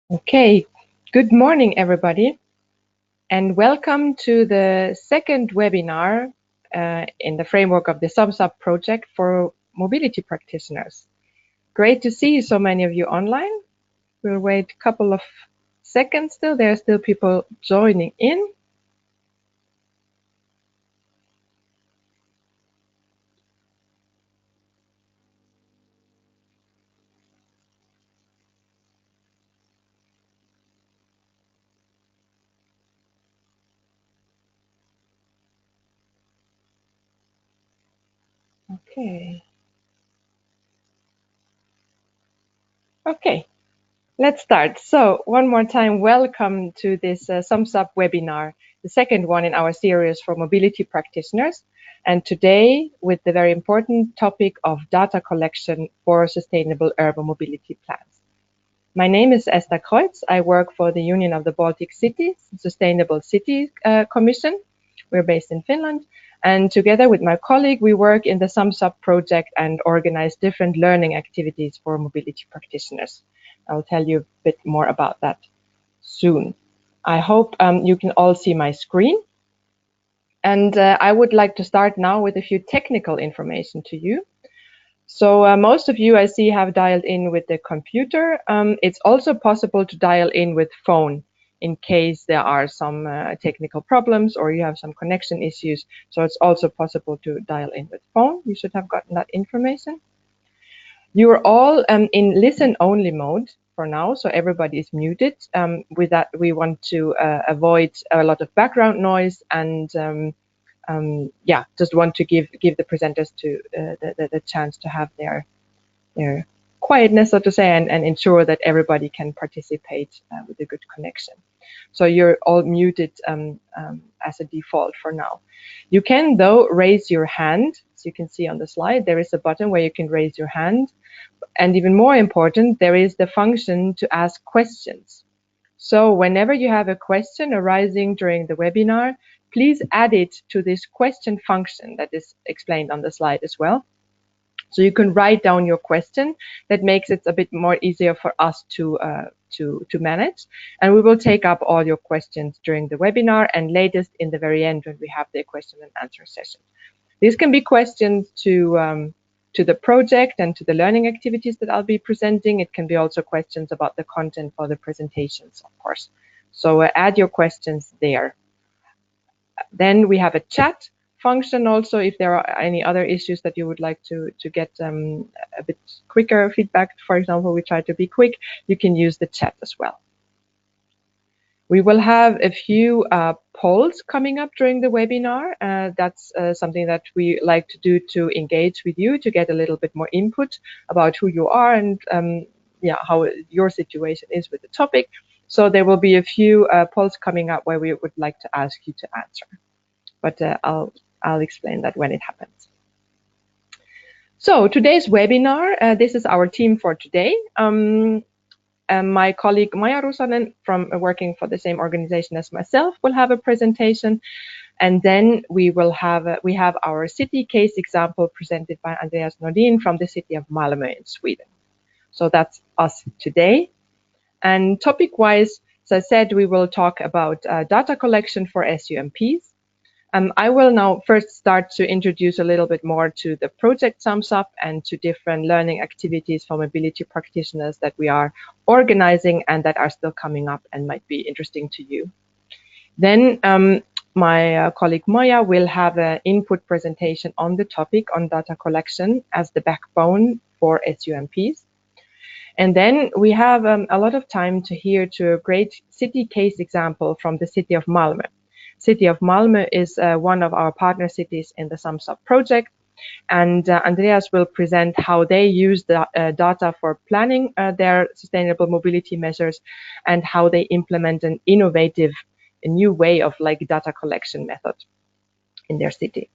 Okay, good morning, everybody, and welcome to the second webinar in the framework of the SUMPs-Up project for mobility practitioners. Great to see so many of you online. We'll wait a couple of seconds still. There are still people joining in. Okay, let's start. So one more time, welcome to this SUMPs-Up webinar, the second one in our series for mobility practitioners. And today with the very important topic of data collection for sustainable urban mobility plans. My name is Esther Kreutz. I work for the Union of the Baltic Cities, Sustainable City Commission. We're based in Finland. And together with my colleague, we work in the SUMPs-Up project and organize different learning activities for mobility practitioners. I'll tell you a bit more about that soon. I hope you can all see my screen. And I would like to start now with a few technical information to you. So most of you I see have dialed in with the computer. It's also possible to dial in with phone in case there are some technical problems or you have some connection issues. So it's also possible to dial in with phone. You should have gotten that information. You are all in listen-only mode for now, so everybody is muted. With that, we want to avoid a lot of background noise and yeah, just want to give the presenters to the chance to have their quietness, so to say, and ensure that everybody can participate with a good connection. So you're all muted as a default for now. You can, though, raise your hand. As you can see on the slide, there is a button where you can raise your hand. And even more important, there is the function to ask questions. So whenever you have a question arising during the webinar, please add it to this question function that is explained on the slide as well. So you can write down your question. That makes it a bit more easier for us to manage. And we will take up all your questions during the webinar and latest in the very end when we have the question and answer session. These can be questions to the project and to the learning activities that I'll be presenting. It can be also questions about the content for the presentations, of course. So add your questions there. Then we have a chat function also. If there are any other issues that you would like to get a bit quicker feedback, for example, we try to be quick, you can use the chat as well. We will have a few polls coming up during the webinar. That's something that we like to do to engage with you, to get a little bit more input about who you are and yeah, how your situation is with the topic. So there will be a few polls coming up where we would like to ask you to answer. But I'll explain that when it happens. So today's webinar, this is our team for today. My colleague Maja Rusanen, from working for the same organization as myself, will have a presentation, and then we have our city case example presented by Andreas Nordin from the city of Malmö in Sweden. So that's us today. And topic-wise, as I said, we will talk about data collection for SUMPs. I will now first start to introduce a little bit more to the project SUMPs-Up and to different learning activities for mobility practitioners that we are organizing and that are still coming up and might be interesting to you. Then my colleague Maja will have an input presentation on the topic on data collection as the backbone for SUMPs. And then we have a lot of time to hear to a great city case example from the city of Malmö. City of Malmö is one of our partner cities in the SUMPs-Up project, and Andreas will present how they use the data for planning their sustainable mobility measures and how they implement an innovative, a new way of data collection method in their city.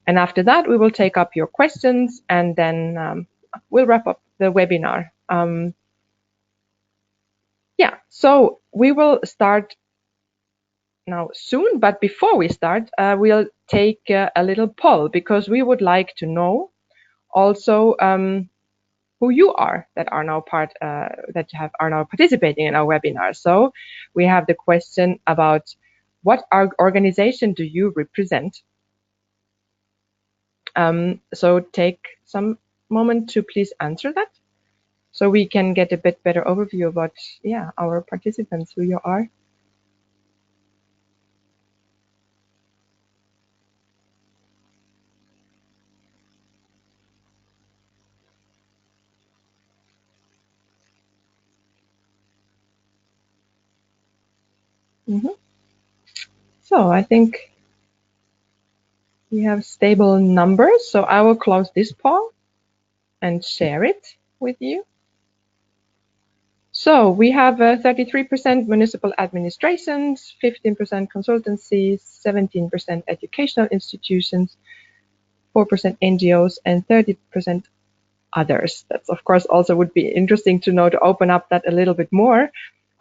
And after that, we will take up your questions, and then we'll wrap up the webinar. Yeah, so we will start now soon, but before we start, we'll take a little poll because we would like to know also who you are that are now are now participating in our webinar. So we have the question about what organization do you represent? So take some moment to please answer that, so we can get a bit better overview about our participants, who you are. So I think we have stable numbers, so I will close this poll and share it with you. So we have 33% municipal administrations, 15% consultancies, 17% educational institutions, 4% NGOs, and 30% others. That's of course also would be interesting to know, to open up that a little bit more.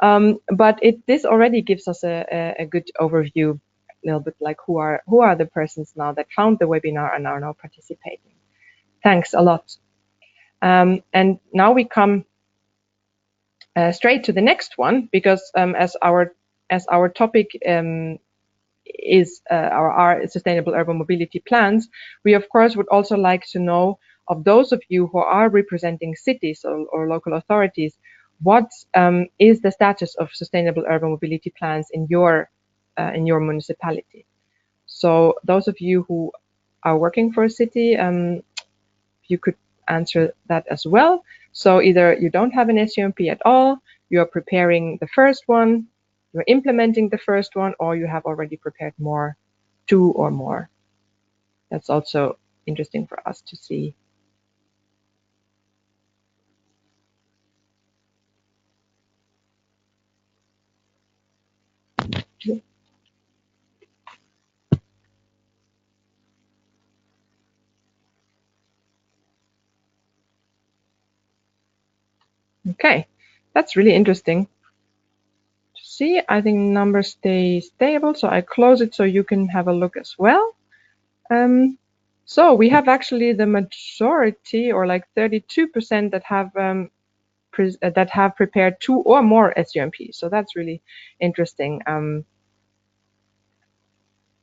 But this already gives us a good overview, a little bit like who are the persons now that found the webinar and are now participating. Thanks a lot. And now we come straight to the next one, because as our topic is our sustainable urban mobility plans, we of course would also like to know, of those of you who are representing cities or local authorities, what is the status of sustainable urban mobility plans in your municipality? So those of you who are working for a city, you could answer that as well. So either you don't have an SUMP at all, you are preparing the first one, you're implementing the first one, or you have already prepared two or more. That's also interesting for us to see. Okay, that's really interesting to see. I think numbers stay stable, so I close it so you can have a look as well. So we have actually the majority, or like 32%, that have prepared two or more SUMPs. So that's really interesting. And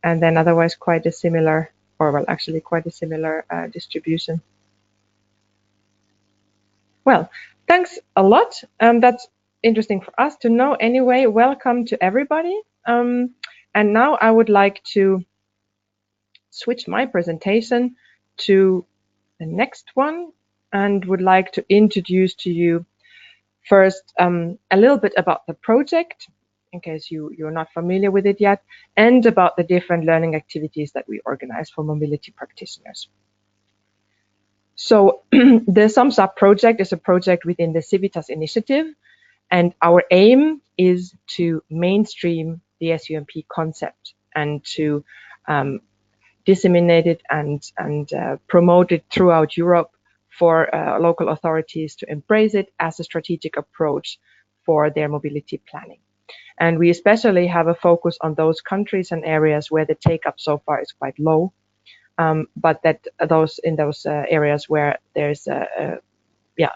then otherwise quite a similar, distribution. Well, thanks a lot. That's interesting for us to know. Anyway, welcome to everybody. And now I would like to switch my presentation to the next one, and would like to introduce to you first a little bit about the project, in case you're not familiar with it yet, and about the different learning activities that we organize for mobility practitioners. So the SUMPs-Up project is a project within the Civitas initiative, and our aim is to mainstream the SUMP concept and to disseminate it and promote it throughout Europe for local authorities to embrace it as a strategic approach for their mobility planning. And we especially have a focus on those countries and areas where the take-up so far is quite low, but that in those areas where there's a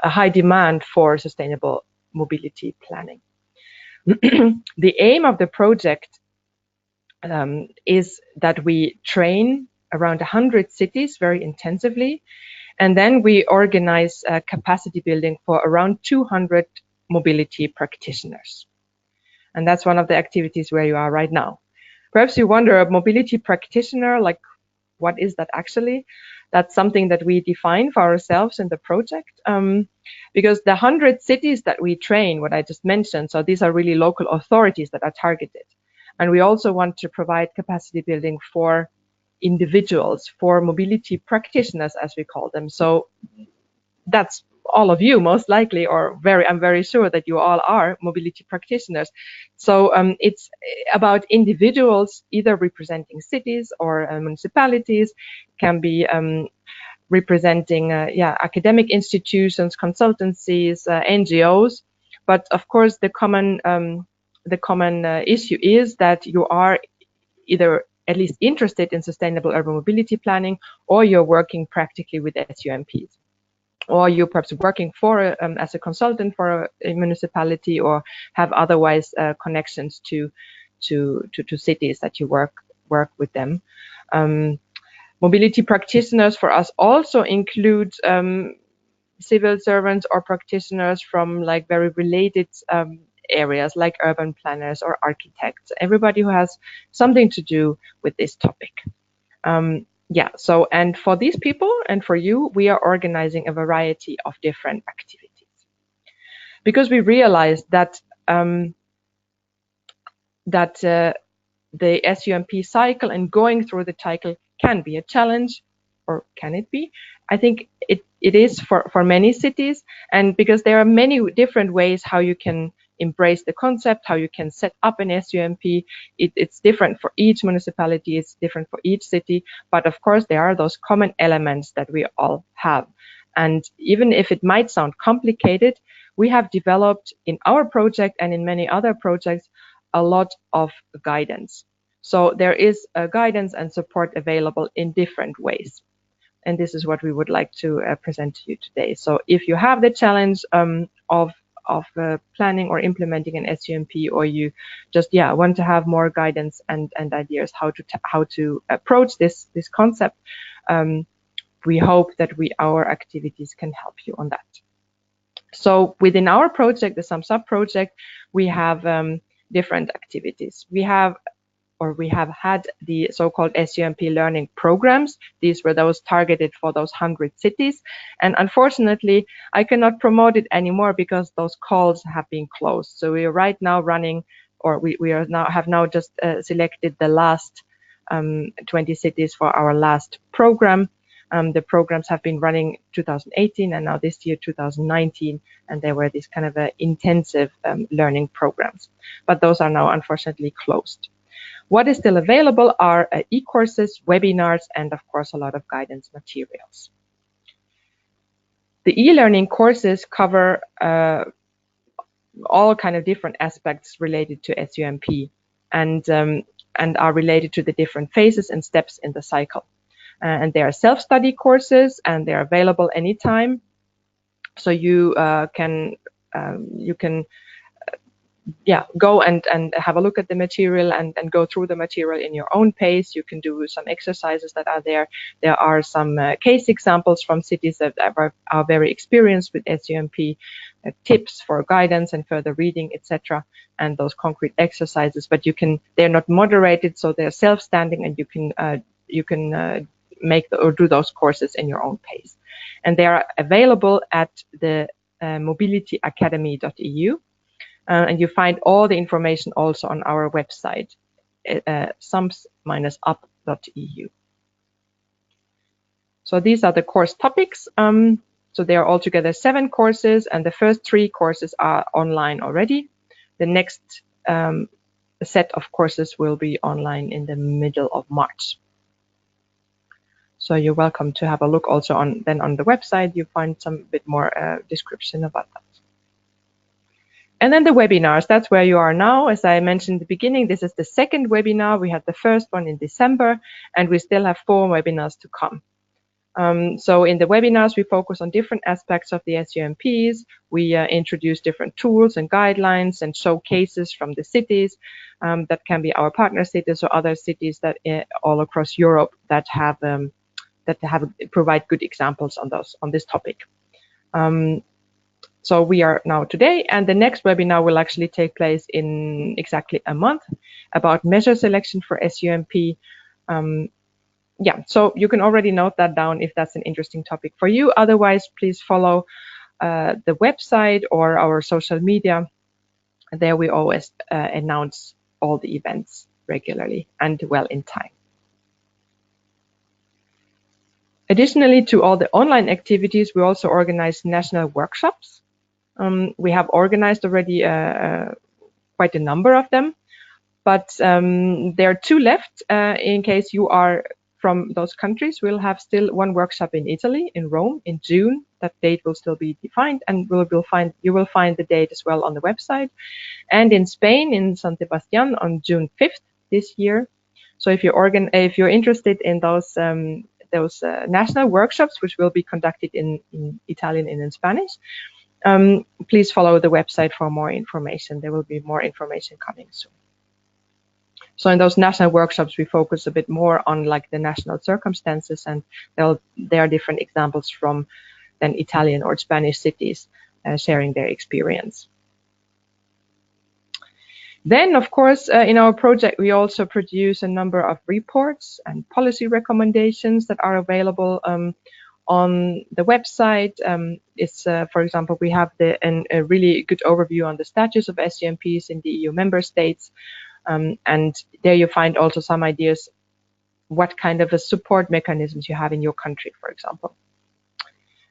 high demand for sustainable mobility planning. The aim of the project is that we train around 100 cities very intensively, and then we organize capacity building for around 200 mobility practitioners. And that's one of the activities where you are right now. Perhaps you wonder, a mobility practitioner, like, what is that actually? That's something that we define for ourselves in the project, because the 100 cities that we train, what I just mentioned, so these are really local authorities that are targeted. And we also want to provide capacity building for individuals, for mobility practitioners, as we call them. So that's all of you, most likely, or I'm very sure that you all are mobility practitioners. So it's about individuals either representing cities or municipalities, can be representing academic institutions, consultancies, NGOs. But of course, the common issue is that you are either at least interested in sustainable urban mobility planning, or you're working practically with SUMPs. or you're perhaps working for as a consultant for a municipality, or have otherwise connections to cities that you work with them. Mobility practitioners for us also include civil servants or practitioners from like very related areas, like urban planners or architects, everybody who has something to do with this topic. Yeah, so, and for these people and for you, we are organizing a variety of different activities, because we realized that the SUMP cycle and going through the cycle can be a challenge, or can it be? I think it is for many cities, and because there are many different ways how you can embrace the concept, how you can set up an SUMP. It's different for each municipality, it's different for each city, but of course there are those common elements that we all have. And even if it might sound complicated, we have developed in our project and in many other projects a lot of guidance. So there is guidance and support available in different ways. And this is what we would like to present to you today. So if you have the challenge of planning or implementing an SUMP, or you just want to have more guidance and ideas how to approach this concept, we hope that our activities can help you on that. So within our project, the SUMPs-Up project, we have different activities. We have had the so-called SUMP learning programs. These were those targeted for those 100 cities. And unfortunately, I cannot promote it anymore because those calls have been closed. So we are right now running, or we have now just selected the last 20 cities for our last program. The programs have been running 2018 and now this year 2019, and they were these kind of intensive learning programs. But those are now unfortunately closed. What is still available are e-courses, webinars, and of course a lot of guidance materials. The e-learning courses cover all kind of different aspects related to SUMP and are related to the different phases and steps in the cycle. And they are self-study courses, and they're available anytime. So you can go and have a look at the material and go through the material in your own pace. You can do some exercises that are there. There are some case examples from cities that are very experienced with SUMP, tips for guidance and further reading, etc., and those concrete exercises. But they're not moderated, so they're self-standing, and you can make or do those courses in your own pace. And they are available at the mobilityacademy.eu. And you find all the information also on our website, SUMPs-Up.eu. So these are the course topics. So there are altogether 7 courses, and the first 3 courses are online already. The next set of courses will be online in the middle of March. So you're welcome to have a look also on the website. You find some bit more description about that. And then the webinars, that's where you are now. As I mentioned at the beginning, this is the second webinar. We had the first one in December, and we still have 4 webinars to come. So in the webinars, we focus on different aspects of the SUMPs. We introduce different tools and guidelines and show cases from the cities that can be our partner cities or other cities that all across Europe that provide good examples on this topic. So we are now today, and the next webinar will actually take place in exactly a month about measure selection for SUMP. So you can already note that down if that's an interesting topic for you. Otherwise, please follow the website or our social media. There we always announce all the events regularly and well in time. Additionally to all the online activities, we also organize national workshops. We have organized already quite a number of them, but there are 2 left in case you are from those countries. We'll have still 1 workshop in Italy, in Rome, in June. That date will still be defined, and you will find the date as well on the website. And in Spain, in San Sebastian, on June 5th this year. So if you're interested in those those national workshops, which will be conducted in Italian and in Spanish, please follow the website for more information. There will be more information coming soon. So in those national workshops, we focus a bit more on like the national circumstances, and there are different examples from then Italian or Spanish cities sharing their experience. Then, of course, in our project, we also produce a number of reports and policy recommendations that are available on the website. For example, we have a really good overview on the status of SUMPs in the EU member states. And there you find also some ideas what kind of a support mechanisms you have in your country, for example.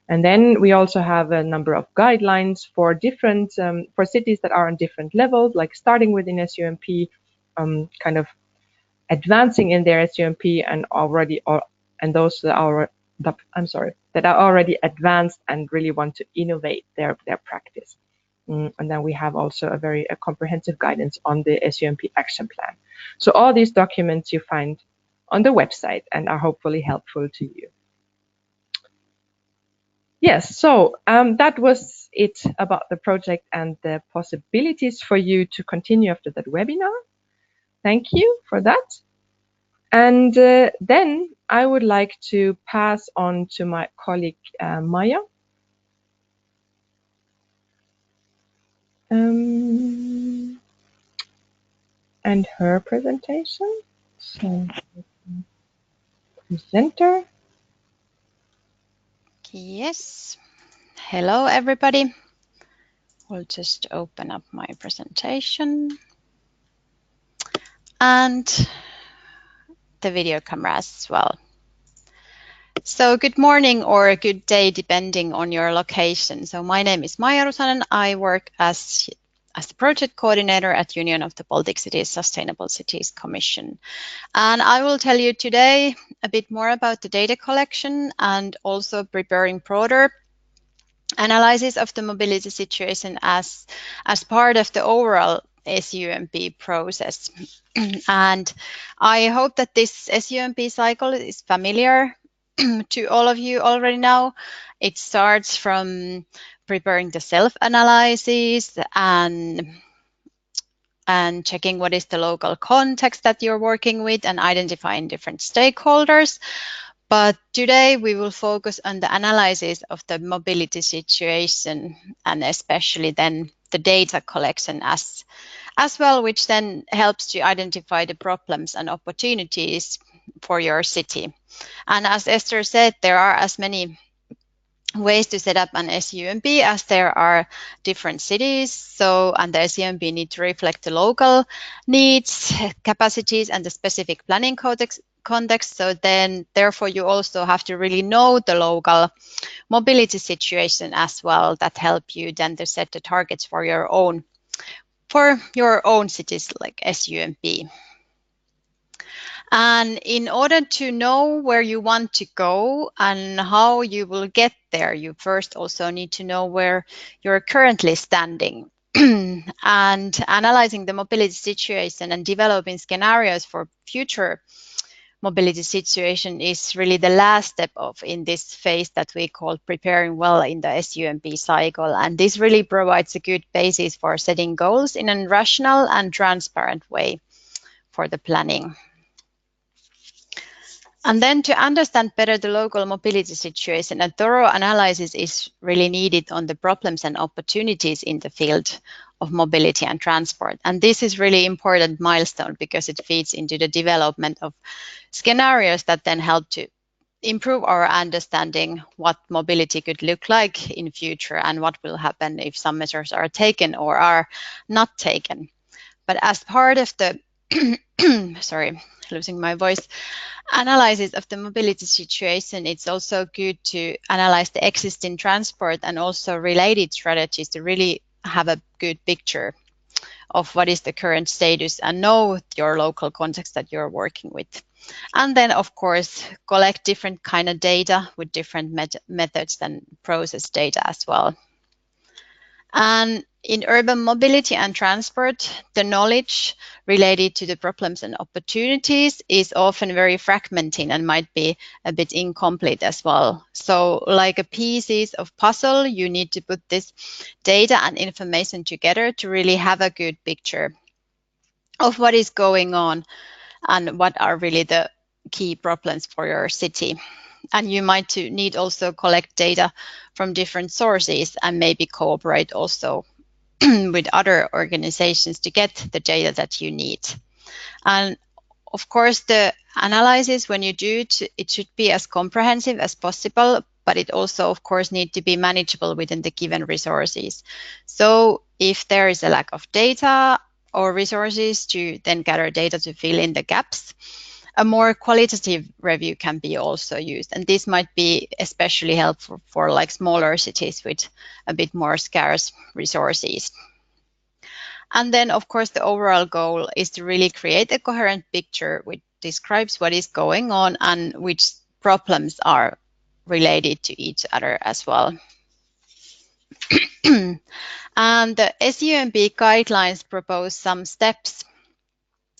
And then we also have a number of guidelines for different for cities that are on different levels, like starting with an SUMP, kind of advancing in their SUMP, and those that are already advanced and really want to innovate their practice. And then we have also a very comprehensive guidance on the SUMP action plan. So all these documents you find on the website and are hopefully helpful to you. Yes, so that was it about the project and the possibilities for you to continue after that webinar. Thank you for that. And then I would like to pass on to my colleague Maya. And her presentation. So, presenter. Yes. Hello, everybody. We'll just open up my presentation and the video camera as well. So good morning or good day, depending on your location. So my name is Maija Rusanen. I work as the project coordinator at Union of the Baltic Cities Sustainable Cities Commission. And I will tell you today a bit more about the data collection and also preparing broader analysis of the mobility situation as part of the overall SUMP process. And I hope that this SUMP cycle is familiar to all of you already now. It starts from preparing the self-analysis and checking what is the local context that you're working with and identifying different stakeholders. But today we will focus on the analysis of the mobility situation and especially then the data collection as well, which then helps to identify the problems and opportunities for your city. And as Esther said, there are as many ways to set up an SUMP as there are different cities. So, and the SUMP need to reflect the local needs, capacities, and the specific planning context. So then, therefore, you also have to really know the local mobility situation as well that help you then to set the targets for your own cities like SUMP. And in order to know where you want to go and how you will get there, you first also need to know where you're currently standing. And analyzing the mobility situation and developing scenarios for future mobility situation is really the last step in this phase that we call preparing well in the SUMP cycle. And this really provides a good basis for setting goals in a rational and transparent way for the planning. And then to understand better the local mobility situation, a thorough analysis is really needed on the problems and opportunities in the field of mobility and transport. And this is really important milestone because it feeds into the development of scenarios that then help to improve our understanding what mobility could look like in future and what will happen if some measures are taken or are not taken. But as part of the sorry, losing my voice, analysis of the mobility situation, it's also good to analyze the existing transport and also related strategies to really have a good picture of what is the current status and know your local context that you're working with. And then, of course, collect different kind of data with different methods than process data as well. And in urban mobility and transport, the knowledge related to the problems and opportunities is often very fragmented and might be a bit incomplete as well. So like a pieces of puzzle, you need to put this data and information together to really have a good picture of what is going on and what are really the key problems for your city. And you might need also collect data from different sources and maybe cooperate also with other organizations to get the data that you need. And of course, the analysis, when you do it should be as comprehensive as possible, but it also, of course, need to be manageable within the given resources. So if there is a lack of data or resources to then gather data to fill in the gaps, a more qualitative review can be also used. And this might be especially helpful for like smaller cities with a bit more scarce resources. And then, of course, the overall goal is to really create a coherent picture which describes what is going on and which problems are related to each other as well. And the SUMP guidelines propose some steps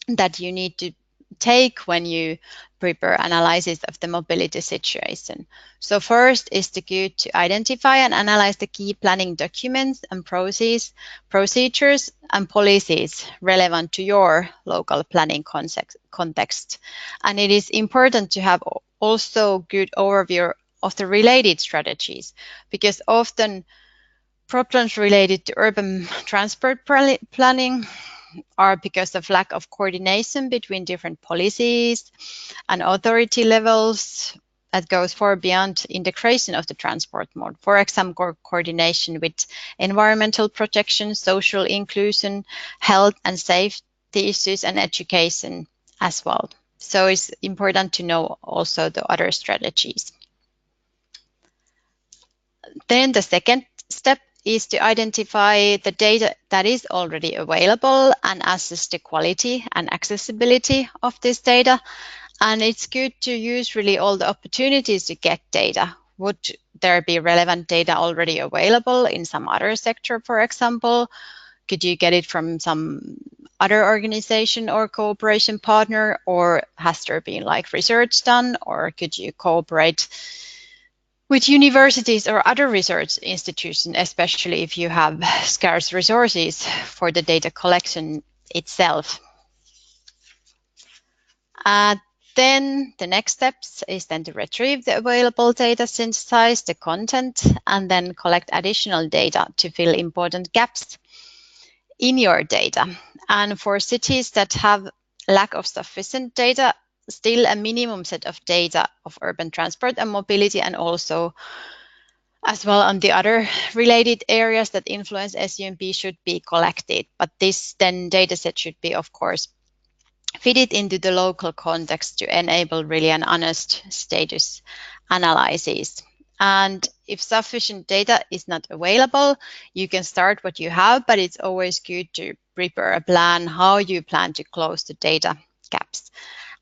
that you need to take when you prepare analysis of the mobility situation. So first is to identify and analyze the key planning documents and procedures and policies relevant to your local planning context. And it is important to have also good overview of the related strategies, because often problems related to urban transport planning are because of lack of coordination between different policies and authority levels that goes far beyond integration of the transport mode. For example, coordination with environmental protection, social inclusion, health and safety issues, and education as well. So it's important to know also the other strategies. Then the second step is to identify the data that is already available and assess the quality and accessibility of this data. And it's good to use really all the opportunities to get data. Would there be relevant data already available in some other sector, for example? Could you get it from some other organization or cooperation partner, or has there been like research done, or could you cooperate with universities or other research institutions, especially if you have scarce resources for the data collection itself. Then the next steps is then to retrieve the available data, synthesize the content, and then collect additional data to fill important gaps in your data. And for cities that have lack of sufficient data, still a minimum set of data of urban transport and mobility, and also as well on the other related areas that influence SUMP should be collected. But this then data set should be, of course, fitted into the local context to enable really an honest status analysis. And if sufficient data is not available, you can start what you have, but it's always good to prepare a plan how you plan to close the data gaps.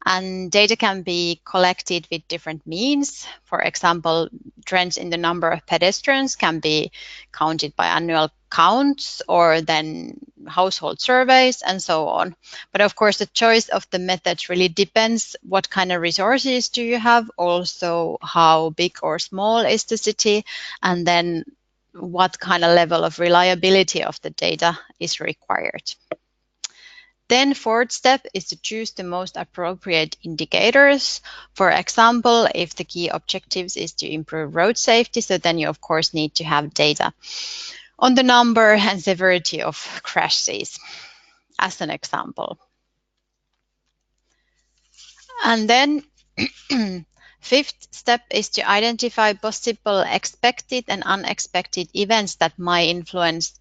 And data can be collected with different means. For example, trends in the number of pedestrians can be counted by annual counts, or then household surveys and so on. But of course, the choice of the methods really depends what kind of resources do you have, also how big or small is the city, and then what kind of level of reliability of the data is required. Then fourth step is to choose the most appropriate indicators. For example, if the key objectives is to improve road safety, so then you of course need to have data on the number and severity of crashes, as an example. And then fifth step is to identify possible expected and unexpected events that might influence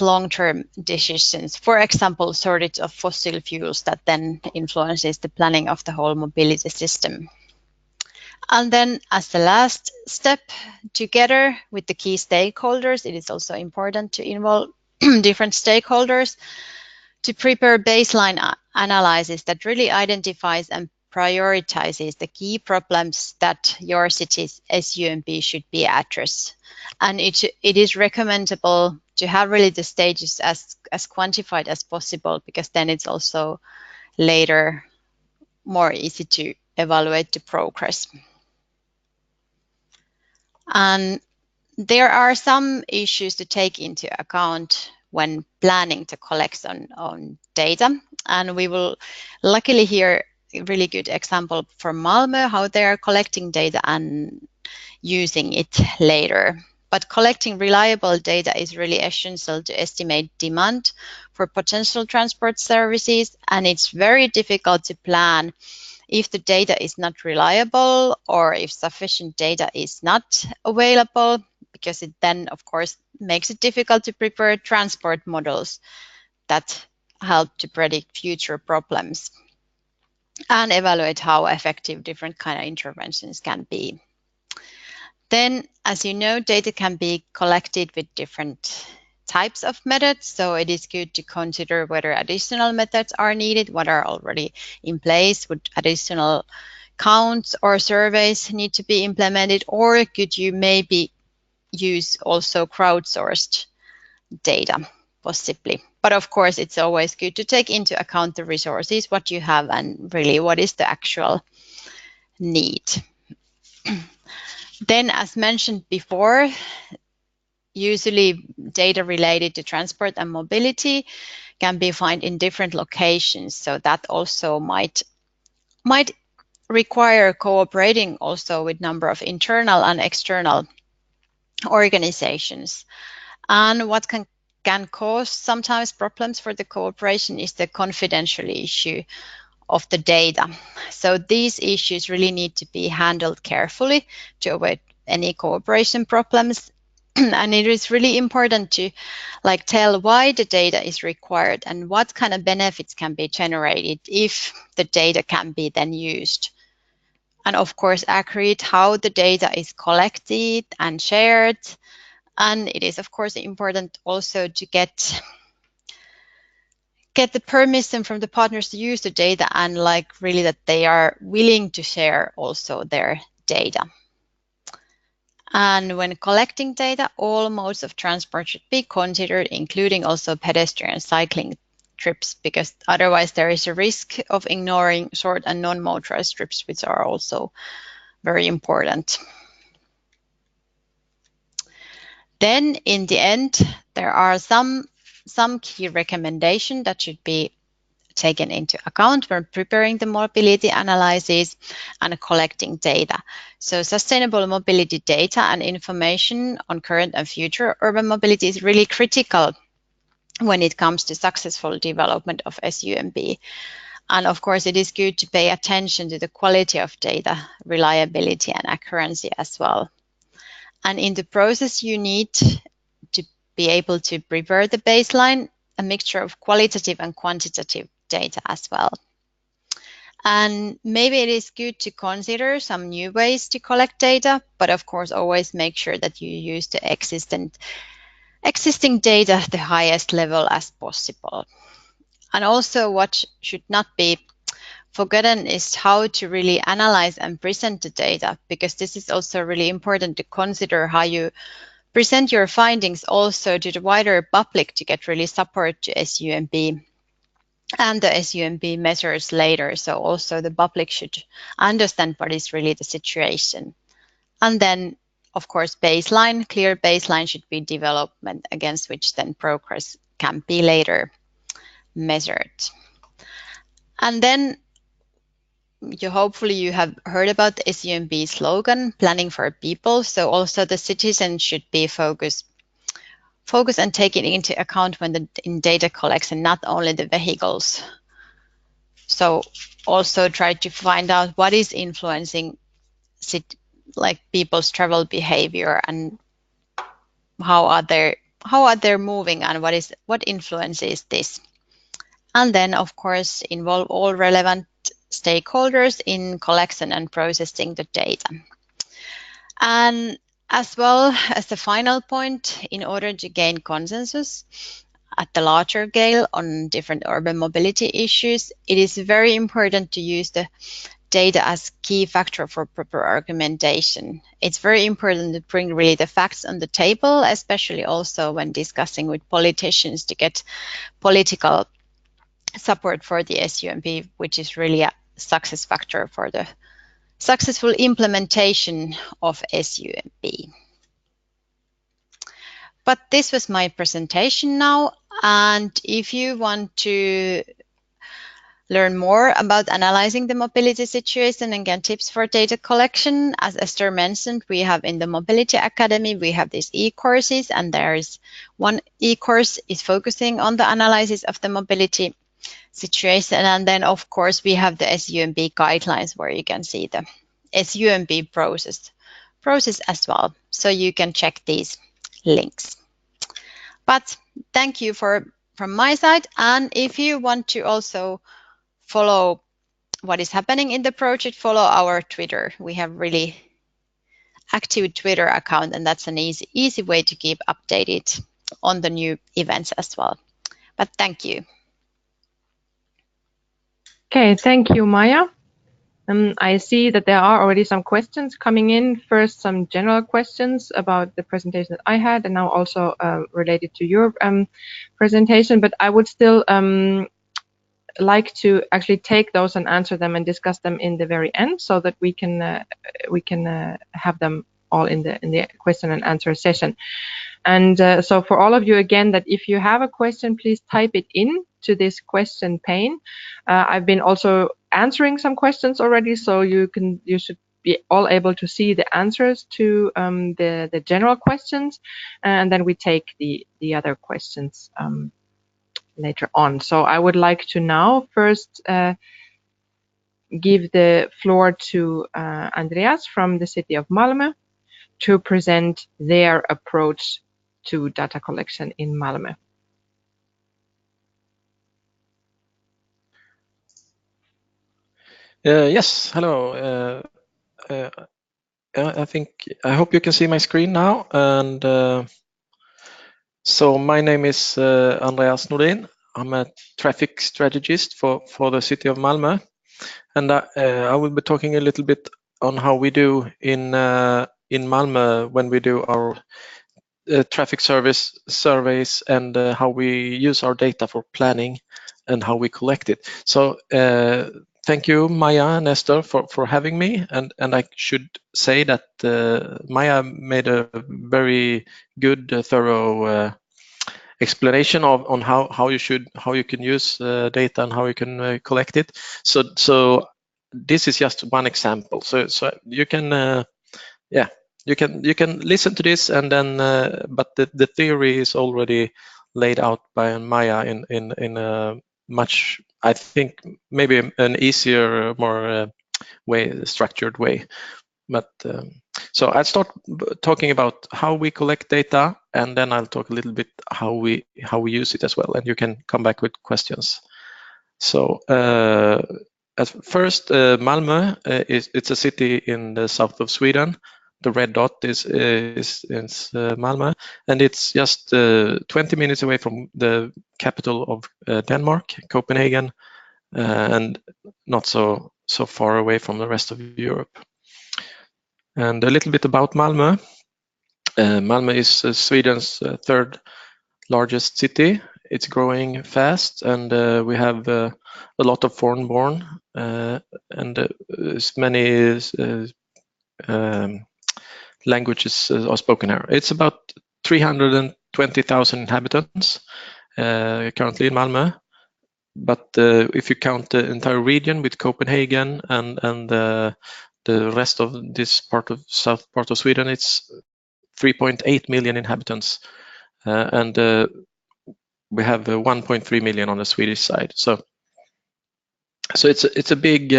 long-term decisions. For example, shortage of fossil fuels that then influences the planning of the whole mobility system. And then as the last step, together with the key stakeholders, it is also important to involve different stakeholders to prepare baseline analysis that really identifies and prioritizes the key problems that your city's SUMP should be addressed. And it is recommendable to have really the stages as quantified as possible, because then it's also later more easy to evaluate the progress. And there are some issues to take into account when planning to collect on data. And we will luckily hear a really good example from Malmö, how they are collecting data and using it later. But collecting reliable data is really essential to estimate demand for potential transport services. And it's very difficult to plan if the data is not reliable or if sufficient data is not available, because it then, of course, makes it difficult to prepare transport models that help to predict future problems and evaluate how effective different kind of interventions can be. Then, as you know, data can be collected with different types of methods, so it is good to consider whether additional methods are needed, what are already in place, would additional counts or surveys need to be implemented, or could you maybe use also crowdsourced data, possibly. But of course, it's always good to take into account the resources, what you have, and really what is the actual need. Then, as mentioned before, usually data related to transport and mobility can be found in different locations. So that also might require cooperating also with number of internal and external organizations. And what can cause sometimes problems for the cooperation is the confidential issue of the data. So these issues really need to be handled carefully to avoid any cooperation problems. And it is really important to tell why the data is required and what kind of benefits can be generated if the data can be then used. And of course, accurate how the data is collected and shared. And it is of course important also to get the permission from the partners to use the data, and really that they are willing to share also their data. And when collecting data, all modes of transport should be considered, including also pedestrian cycling trips, because otherwise there is a risk of ignoring short and non-motorized trips, which are also very important. Then in the end, there are some key recommendations that should be taken into account when preparing the mobility analysis and collecting data. So sustainable mobility data and information on current and future urban mobility is really critical when it comes to successful development of SUMP. And of course, it is good to pay attention to the quality of data, reliability and accuracy as well. And in the process, you need to be able to prepare the baseline, a mixture of qualitative and quantitative data as well. And maybe it is good to consider some new ways to collect data, but of course always make sure that you use the existing data at the highest level as possible. And also what should not be forgotten is how to really analyze and present the data, because this is also really important to consider how you present your findings also to the wider public to get really support to SUMP and the SUMP measures later. So also the public should understand what is really the situation. And then, of course, clear baseline should be development against which then progress can be later measured. And then hopefully you have heard about the SUMP slogan, planning for people. So also the citizens should be focused and taken into account when in data collection, not only the vehicles. So also try to find out what is influencing people's travel behavior and how are they moving and what influences this. And then of course involve all relevant stakeholders in collection and processing the data. And as well as the final point, in order to gain consensus at the larger scale on different urban mobility issues, it is very important to use the data as key factor for proper argumentation. It's very important to bring really the facts on the table, especially also when discussing with politicians to get political support for the SUMP, which is really a success factor for the successful implementation of SUMP. But this was my presentation now, and if you want to learn more about analyzing the mobility situation and get tips for data collection, as Esther mentioned, we have in the Mobility Academy, we have these e-courses, and there is one e-course is focusing on the analysis of the mobility situation. And then, of course, we have the SUMP guidelines where you can see the SUMP process as well. So you can check these links. But thank you from my side. And if you want to also follow what is happening in the project, follow our Twitter. We have really active Twitter account, and that's an easy way to keep updated on the new events as well. But thank you. Okay, thank you, Maya. I see that there are already some questions coming in. First, some general questions about the presentation that I had, and now also related to your presentation. But I would still like to actually take those and answer them and discuss them in the very end, so that we can have them all in the question and answer session. And so for all of you, again, that if you have a question, please type it in to this question pane. I've been also answering some questions already, so you should be all able to see the answers to the general questions, and then we take the other questions later on. So I would like to now first give the floor to Andreas from the city of Malmö to present their approach to data collection in Malmö. Yes, hello. I hope you can see my screen now. And so my name is Andreas Nordin. I'm a traffic strategist for the city of Malmö, and I will be talking a little bit on how we do in Malmö when we do our traffic surveys and how we use our data for planning and how we collect it. So thank you, Maya and Esther, for having me. And I should say that Maya made a very good, thorough explanation on how you can use data and how you can collect it. So this is just one example. So you can you can listen to this, and then but the theory is already laid out by Maya in a much, I think, maybe an easier, more structured way. But so I'll start talking about how we collect data, and then I'll talk a little bit how we use it as well, and you can come back with questions. So at first, Malmö it's a city in the south of Sweden. The red dot is Malmö, and it's just 20 minutes away from the capital of Denmark, Copenhagen, and not so far away from the rest of Europe. And a little bit about Malmö. Malmö is Sweden's third largest city. It's growing fast, and we have a lot of foreign-born, and as many languages are spoken here. It's about 320,000 inhabitants currently in Malmö. But if you count the entire region with Copenhagen and the rest of this south part of Sweden, it's 3.8 million inhabitants, and we have 1.3 million on the Swedish side. So it's a big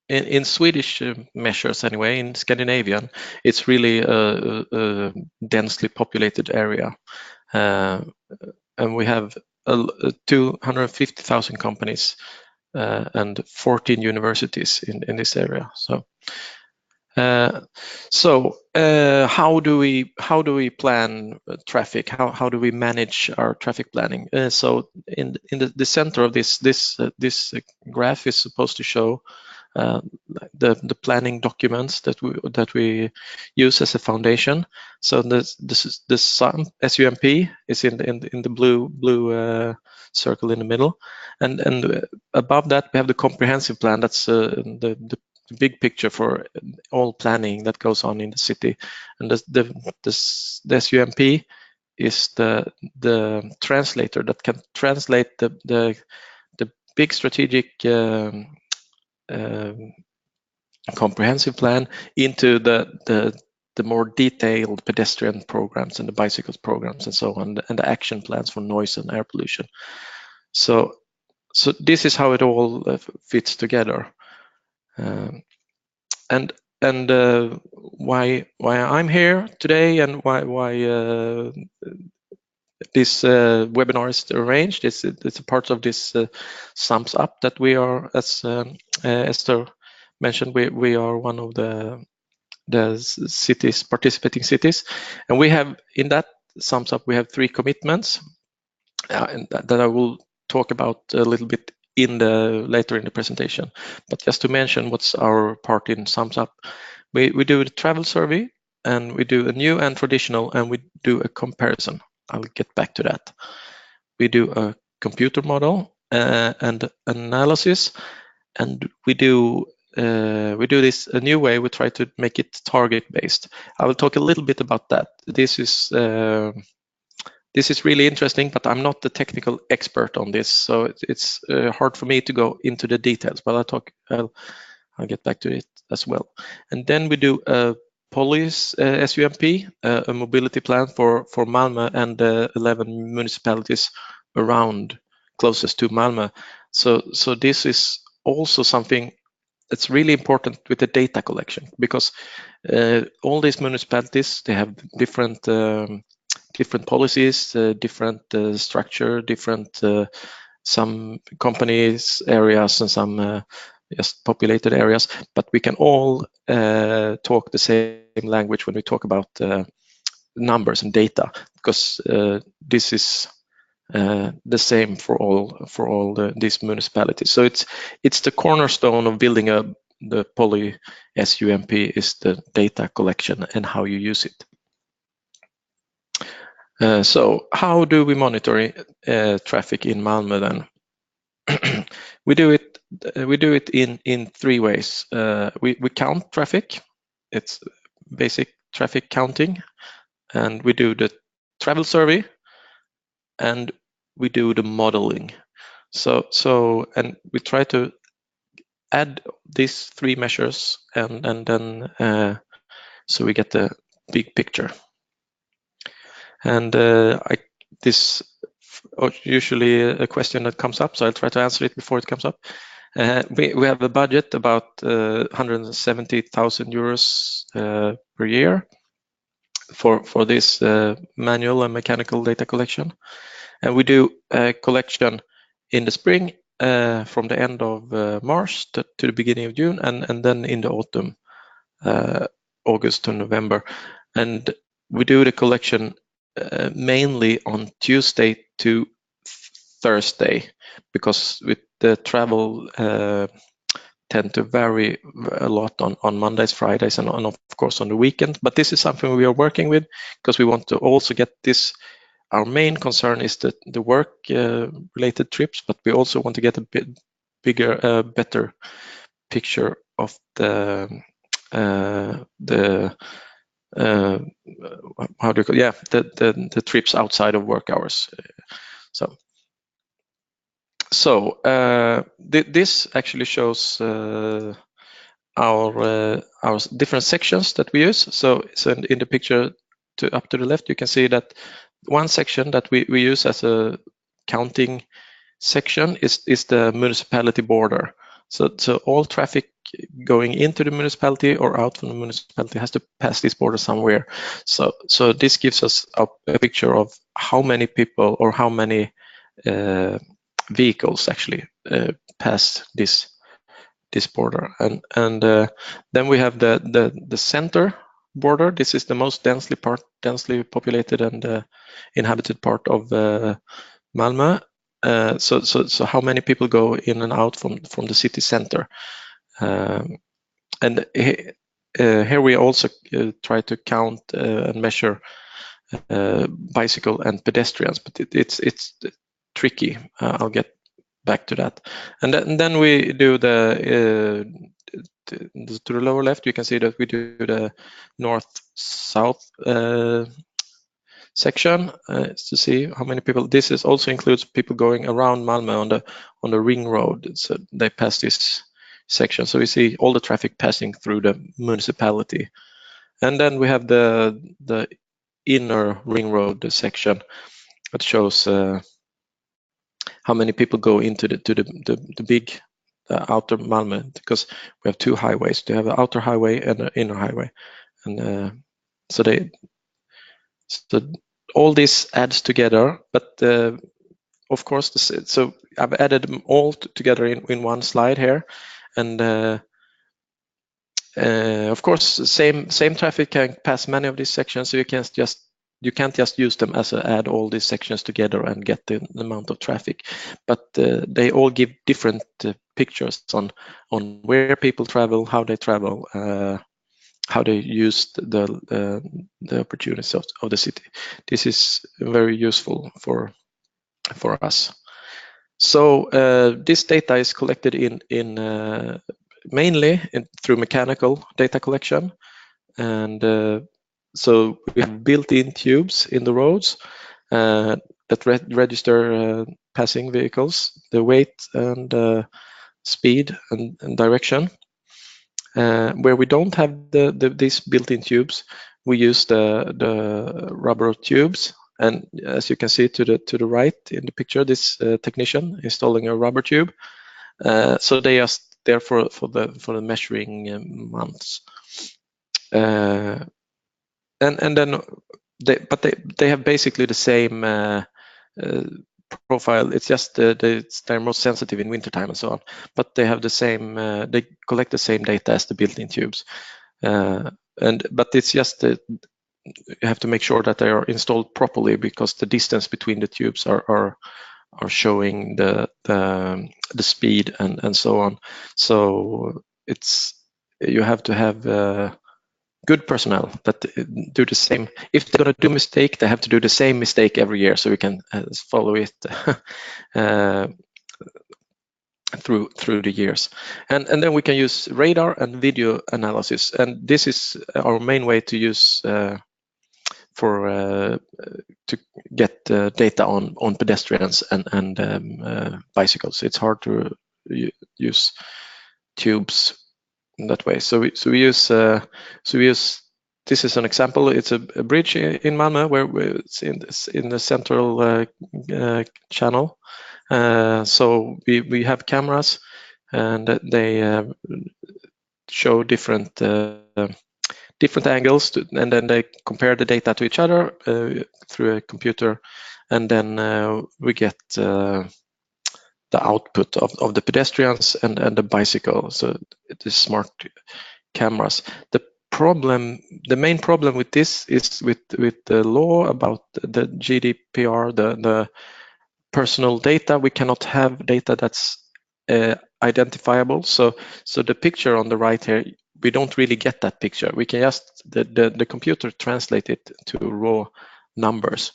in Swedish measures anyway. In Scandinavian, it's really a densely populated area, and we have 250,000 companies and 14 universities in this area. How do we plan traffic? How do we manage our traffic planning? So in the center of this graph is supposed to show the planning documents that we use as a foundation. So this is the SUMP is in the blue circle in the middle, and above that we have the comprehensive plan. That's the big picture for all planning that goes on in the city, and the SUMP is the translator that can translate the big strategic comprehensive plan into the more detailed pedestrian programs and the bicycles programs and so on, and the action plans for noise and air pollution. So this is how it all fits together. And why I'm here today and why this webinar is arranged. It's a part of this SUMPs-Up that we are, as Esther mentioned, we are one of the cities, participating cities, and we have in that SUMPs-Up we have 3 commitments, and that I will talk about a little bit later in the presentation. But just to mention what's our part in SUMPs-Up, we do the travel survey, and we do a new and traditional, and we do a comparison. I'll get back to that. We do a computer model and analysis, and we do this a new way. We try to make it target based. I will talk a little bit about that. This is really interesting, but I'm not the technical expert on this, so it's hard for me to go into the details, but I'll get back to it as well. And then we do a police SUMP, a mobility plan for Malmö and the 11 municipalities around closest to Malmö. So this is also something that's really important with the data collection, because all these municipalities, they have different policies, different structure, different some companies areas and some just populated areas, but we can all talk the same language when we talk about numbers and data, because this is the same for all these municipalities. So it's the cornerstone of building the poly SUMP is the data collection and how you use it. So how do we monitor traffic in Malmö then? We do it in 3 ways. We count traffic. It's basic traffic counting, and we do the travel survey, and we do the modeling. And we try to add these 3 measures, and then so we get the big picture. And this usually a question that comes up, so I'll try to answer it before it comes up. We have a budget about 170,000 euros per year for this manual and mechanical data collection, and we do a collection in the spring from the end of March to the beginning of June, and then in the autumn, August to November, and we do the collection mainly on Tuesday to Thursday, because with the travel tend to vary a lot on Mondays, Fridays, and of course on the weekend. But this is something we are working with, because we want to also get this. Our main concern is the work related trips, but we also want to get a bit bigger, better picture of the how do you call it? Yeah, the trips outside of work hours. So this actually shows our different sections that we use. So in the picture up to the left, you can see that one section that we use as a counting section is the municipality border. So all traffic going into the municipality or out from the municipality has to pass this border somewhere. So this gives us a picture of how many people or how many vehicles actually pass this this border, and then we have the center border. This is the most densely populated and inhabited part of Malmö. So how many people go in and out from the city center? And here we also try to count and measure bicycle and pedestrians, but it's tricky. I'll get back to that. And then we do to the lower left, you can see that we do the north-south section to see how many people. This is also includes people going around Malmö on the ring road. So they pass this section. So we see all the traffic passing through the municipality. And then we have the inner ring road section that shows how many people go into the big outer Malmö, because we have two highways. We have an outer highway and an inner highway, and so all this adds together. But of course, so I've added them all together in one slide here, and of course, same traffic can pass many of these sections, so you can't just use them as add all these sections together and get the amount of traffic. But they all give different pictures on where people travel, how they travel, how they use the opportunities of the city. This is very useful for us. So this data is collected in mainly through mechanical data collection, and so we have built-in tubes in the roads that register passing vehicles, the weight and speed and direction. Where we don't have these built-in tubes, we use the rubber tubes. And as you can see to the right in the picture, this technician installing a rubber tube. So they are there for the measuring months. And then they have basically the same profile. It's just they're more sensitive in wintertime and so on, but they have the same they collect the same data as the built-in tubes, but it's just you have to make sure that they are installed properly, because the distance between the tubes are showing the speed and so on. So you have to have good personnel that do the same. If they're going to do a mistake, they have to do the same mistake every year, so we can follow it through the years. And then we can use radar and video analysis, and this is our main way to use to get data on pedestrians and bicycles. It's hard to use tubes in that way. So we use this is an example. It's a bridge in Malmö where it's in the central channel. So we have cameras, and they show different angles, and then they compare the data to each other through a computer, and then we get the output of the pedestrians and the bicycle. So it is smart cameras. The main problem with this is with the law about the GDPR, the personal data. We cannot have data that's identifiable. So the picture on the right here, we don't really get that picture. We can just the computer translate it to raw numbers.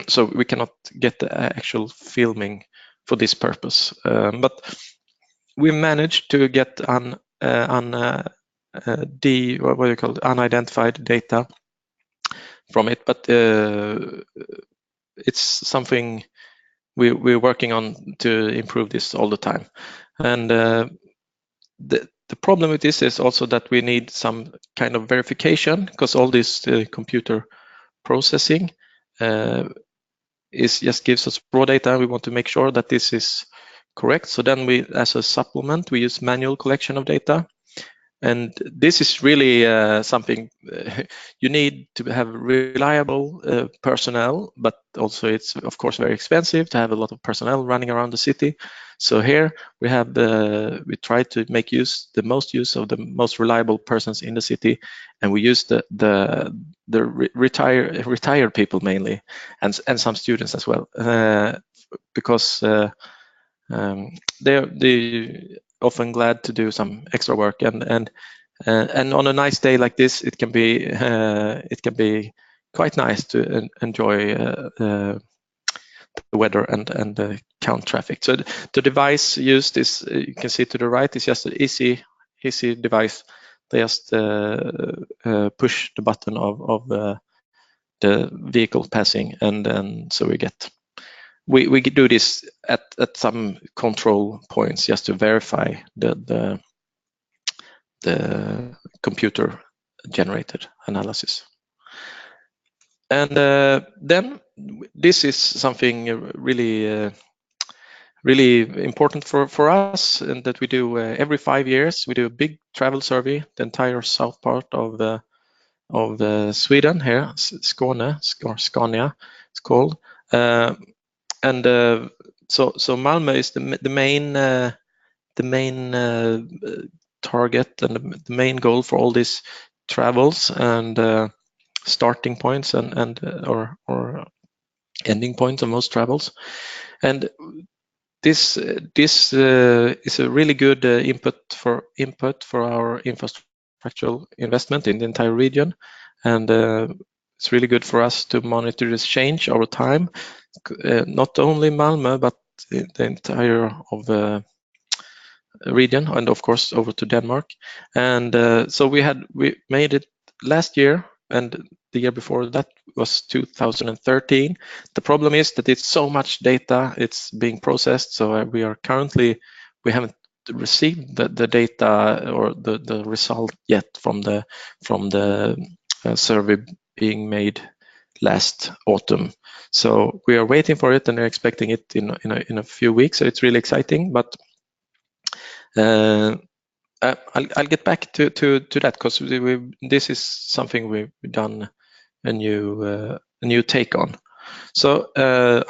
So we cannot get the actual filming for this purpose. But we managed to get unidentified data from it, but it's something we're working on to improve this all the time. And the problem with this is also that we need some kind of verification, because all this computer processing just gives us raw data. We want to make sure that this is correct. So then we, as a supplement, we use manual collection of data. And this is really something you need to have reliable personnel, but also it's of course very expensive to have a lot of personnel running around the city. So here we have we try to make the most use of the most reliable persons in the city, and we use the retired people mainly, and some students as well, because they often glad to do some extra work, and on a nice day like this, it can be quite nice to enjoy the weather and count traffic. So the device used is, you can see to the right, is just an easy device. They just push the button of the vehicle passing, and then so we do this at some control points just to verify the computer generated analysis. And then this is something really important for us, and that we do every 5 years. We do a big travel survey, the entire south part of Sweden here, Skåne or Scania it's called. And so Malmö is the main target and the main goal for all these travels and starting points and or ending points of most travels. And this is a really good input for our infrastructural investment in the entire region, and it's really good for us to monitor this change over time, not only Malmö but the entire of the region, and of course over to Denmark. And so we made it last year, and the year before that was 2013. The problem is that it's so much data, it's being processed, so we haven't received the data or the result yet from the survey being made last autumn. So we are waiting for it, and they're expecting it in a few weeks. So it's really exciting, but I'll get back to that, because this is something we've done a new take on. So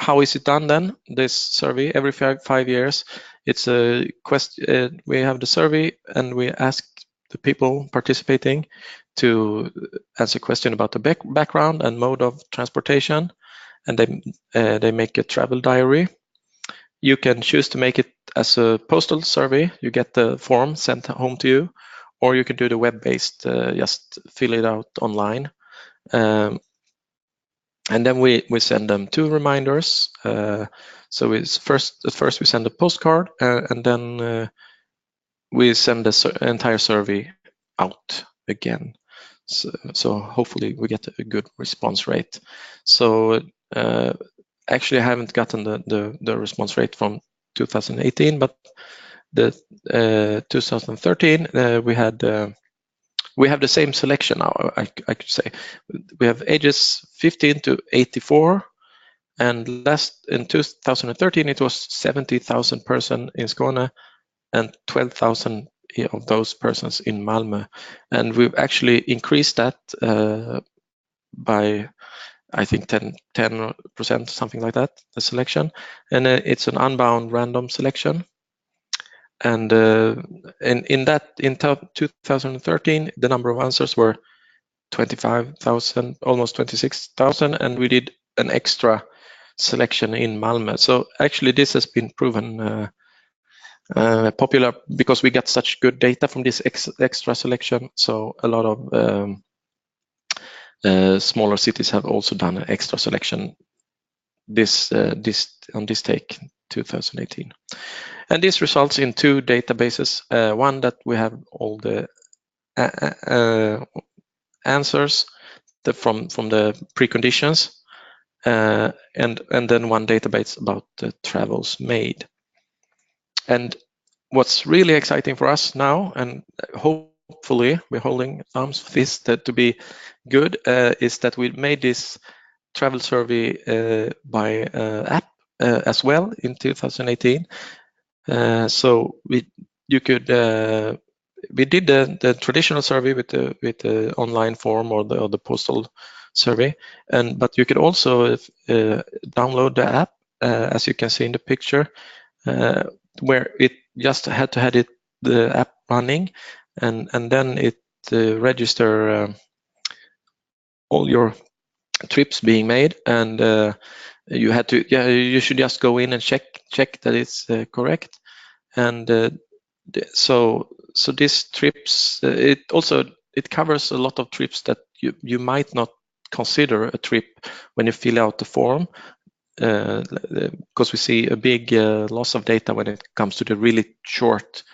how is it done then? This survey every 5 years. It's a question. We have the survey, and we ask the people participating to answer a question about the background and mode of transportation, and they make a travel diary. You can choose to make it as a postal survey. You get the form sent home to you, or you can do the web-based, just fill it out online. And then we send them 2 reminders. So it's first we send a postcard, and then we send the entire survey out again. So hopefully we get a good response rate. So actually I haven't gotten the response rate from 2018, but the 2013 we have the same selection now. I could say we have ages 15 to 84, and in 2013 it was 70,000 person in Skåne and 12,000 of those persons in Malmö, and we've actually increased that by I think 10%, something like that, the selection, and it's an unbound random selection. And in 2013, the number of answers were 25,000, almost 26,000, and we did an extra selection in Malmö. So actually, this has been proven popular because we got such good data from this extra selection. So a lot of smaller cities have also done an extra selection on this take 2018. And this results in 2 databases. One that we have all the answers from the preconditions, and then one database about the travels made. And what's really exciting for us now, and hopefully we're holding thumbs for this to be good, is that we made this travel survey by app as well in 2018. So you could we did the traditional survey with the online form or the postal survey, but you could also download the app, as you can see in the picture, where it just had to have the app running, and then it register all your trips being made, and you should just go in and check that it's correct. And so these trips, it covers a lot of trips that you might not consider a trip when you fill out the form, because we see a big loss of data when it comes to the really short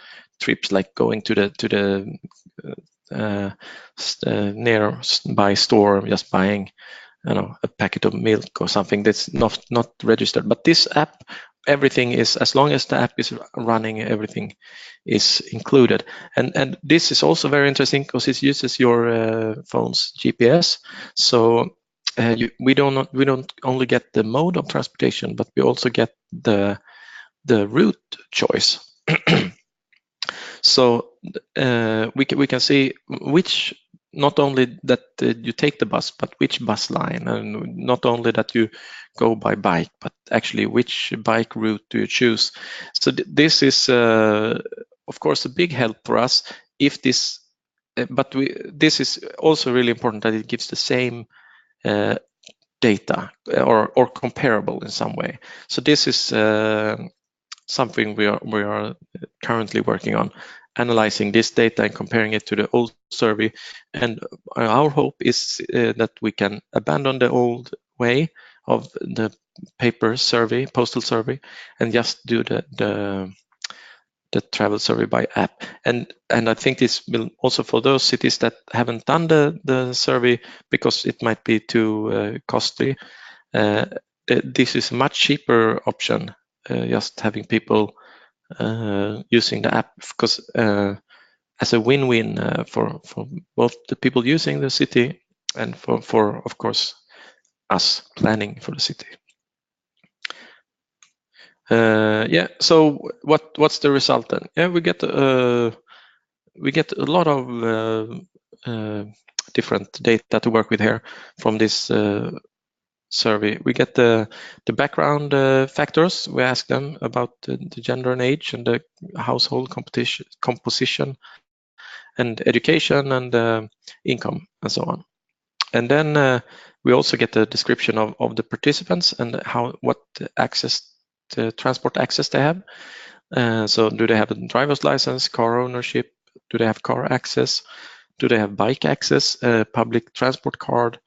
trips, like going to the nearby store, just buying, a packet of milk or something that's not registered. But this app, everything is, as long as the app is running, everything is included. And this is also very interesting because it uses your phone's GPS. So we don't only get the mode of transportation, but we also get the route choice. So we can see which, not only that you take the bus, but which bus line, and not only that you go by bike, but actually which bike route do you choose. So this is of course a big help for us. If this, but this is also really important that it gives the same data or comparable in some way. So this is something we are currently working on, analyzing this data and comparing it to the old survey. And our hope is that we can abandon the old way of the paper survey, postal survey, and just do the travel survey by app. And I think this will also, for those cities that haven't done the survey because it might be too costly, this is a much cheaper option, just having people using the app, because as a win-win for both the people using the city and for of course us planning for the city. Yeah. So what's the result then? Yeah, we get a lot of different data to work with here from this survey. We get the background factors. We ask them about the gender and age and the household composition and education and income and so on. And then we also get the description of the participants and what transport access they have. So do they have a driver's license, car ownership? Do they have car access? Do they have bike access, public transport card?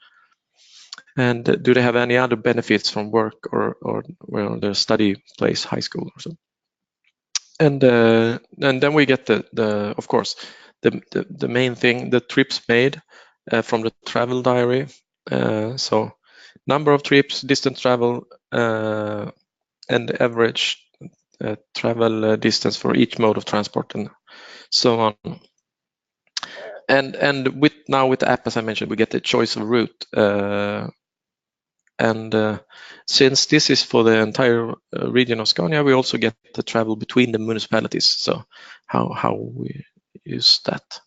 And do they have any other benefits from work or their study place, high school or so? And then we get the of course the main thing, the trips made from the travel diary. So number of trips, distance travel, and average travel distance for each mode of transport, and so on. And with the app, as I mentioned, we get the choice of route. And since this is for the entire region of Scania, we also get the travel between the municipalities. So how we use that.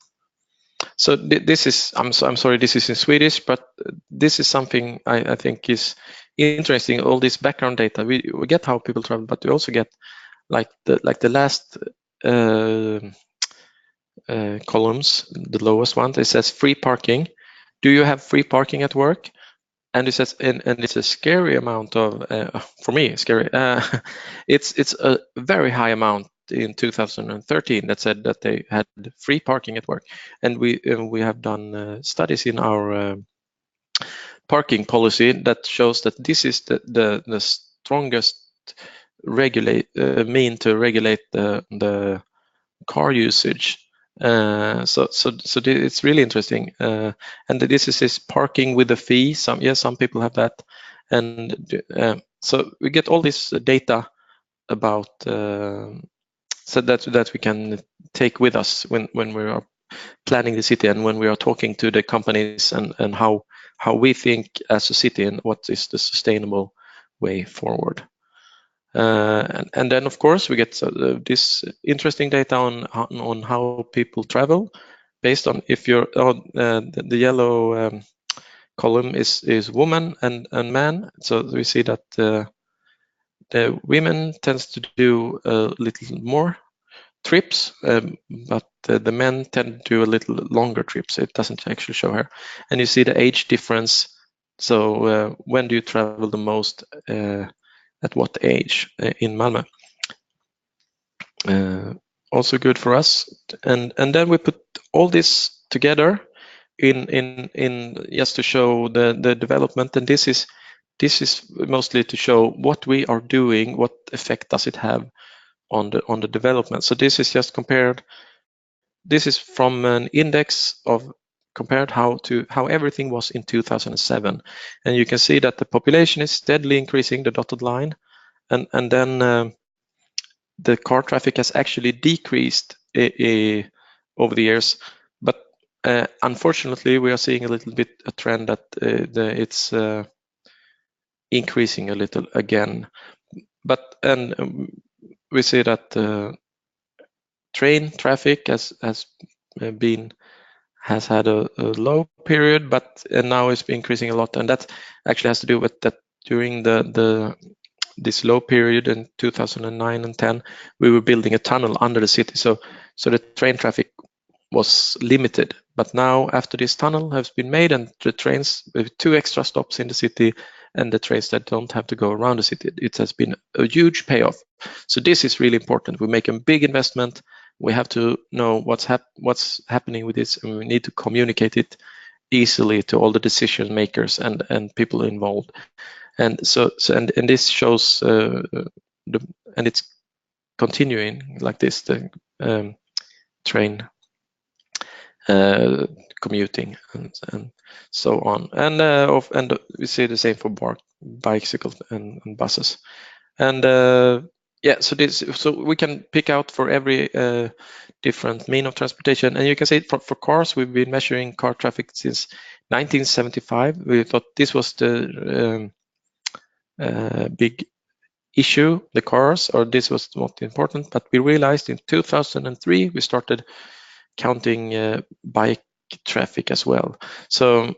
So this is, I'm sorry, this is in Swedish, but this is something I think is interesting. All this background data, we get how people travel, but we also get like the last columns, the lowest one. It says free parking. Do you have free parking at work? And it says, and it's a scary amount of, for me, scary. It's a very high amount in 2013 that said that they had free parking at work. And we have done studies in our parking policy that shows that this is the strongest mean to regulate the car usage. So it's really interesting, and this is parking with a fee. Some people have that, and so we get all this data about so that we can take with us when we are planning the city and when we are talking to the companies and how we think as a city and what is the sustainable way forward. And then of course we get this interesting data on how people travel based on if you're the yellow column is woman and man. So we see that the women tends to do a little more trips, but the men tend to do a little longer trips. It doesn't actually show here. And you see the age difference. So when do you travel the most, at what age in Malmö? Also good for us. And then we put all this together in just to show the development. And this is mostly to show what we are doing, what effect does it have on the development. So this is just compared. This is from an index of compared how everything was in 2007, and you can see that the population is steadily increasing, the dotted line, and then the car traffic has actually decreased over the years, but unfortunately we are seeing a little bit a trend that it's increasing a little again. But we see that train traffic has had a low period, but now it's been increasing a lot, and that actually has to do with that during this low period in 2009 and 10, we were building a tunnel under the city, so the train traffic was limited. But now after this tunnel has been made and the trains with 2 extra stops in the city and the trains that don't have to go around the city, it has been a huge payoff. So this is really important. We make a big investment. We have to know what's happening with this, and we need to communicate it easily to all the decision makers and people involved. And so and this shows and it's continuing like this, the train commuting and so on, and we see the same for bicycles and buses, and yeah, so we can pick out for every different mean of transportation, and you can see for cars, we've been measuring car traffic since 1975. We thought this was the big issue, the cars, or this was not important, but we realized in 2003 we started counting bike traffic as well. So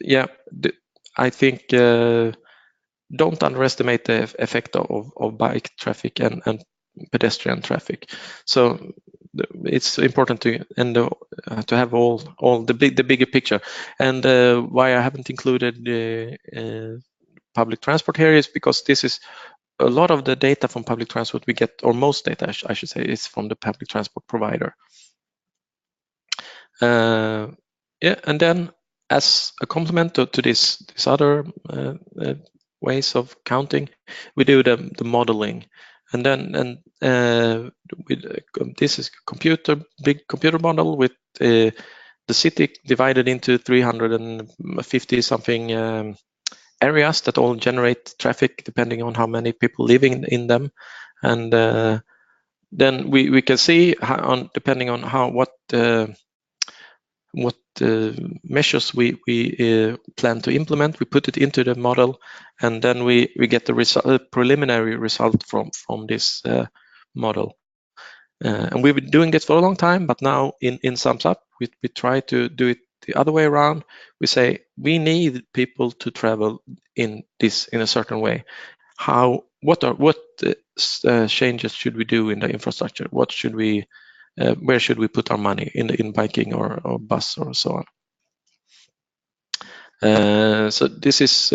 yeah, I think don't underestimate the effect of bike traffic and pedestrian traffic. So it's important to have all the bigger picture. And why I haven't included public transport here is because this is a lot of the data from public transport we get, or most data I should say, is from the public transport provider. Yeah, and then as a complement to this other ways of counting, we do the modeling, and then this is big computer model with the city divided into 350 something areas that all generate traffic depending on how many people living in them, and then we can see depending on what measures we plan to implement, we put it into the model, and then we get the preliminary result from this model. And we've been doing this for a long time, but now in SUMPs-Up, we try to do it the other way around. We say we need people to travel in a certain way. What changes should we do in the infrastructure? What should we where should we put our money in biking or bus or so on? So this is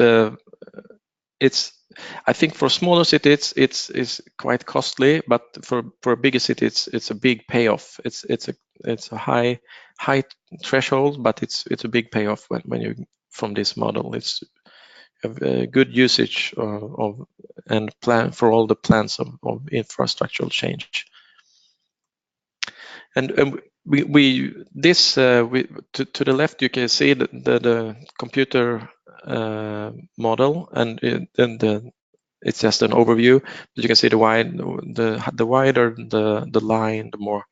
I think for smaller cities it's quite costly, but for a bigger city it's a big payoff. It's a high threshold, but it's a big payoff when you from this model. It's a good usage of and plan for all the plans of infrastructural change. And to the left you can see the computer model, and it's just an overview. But you can see the wider the line, the more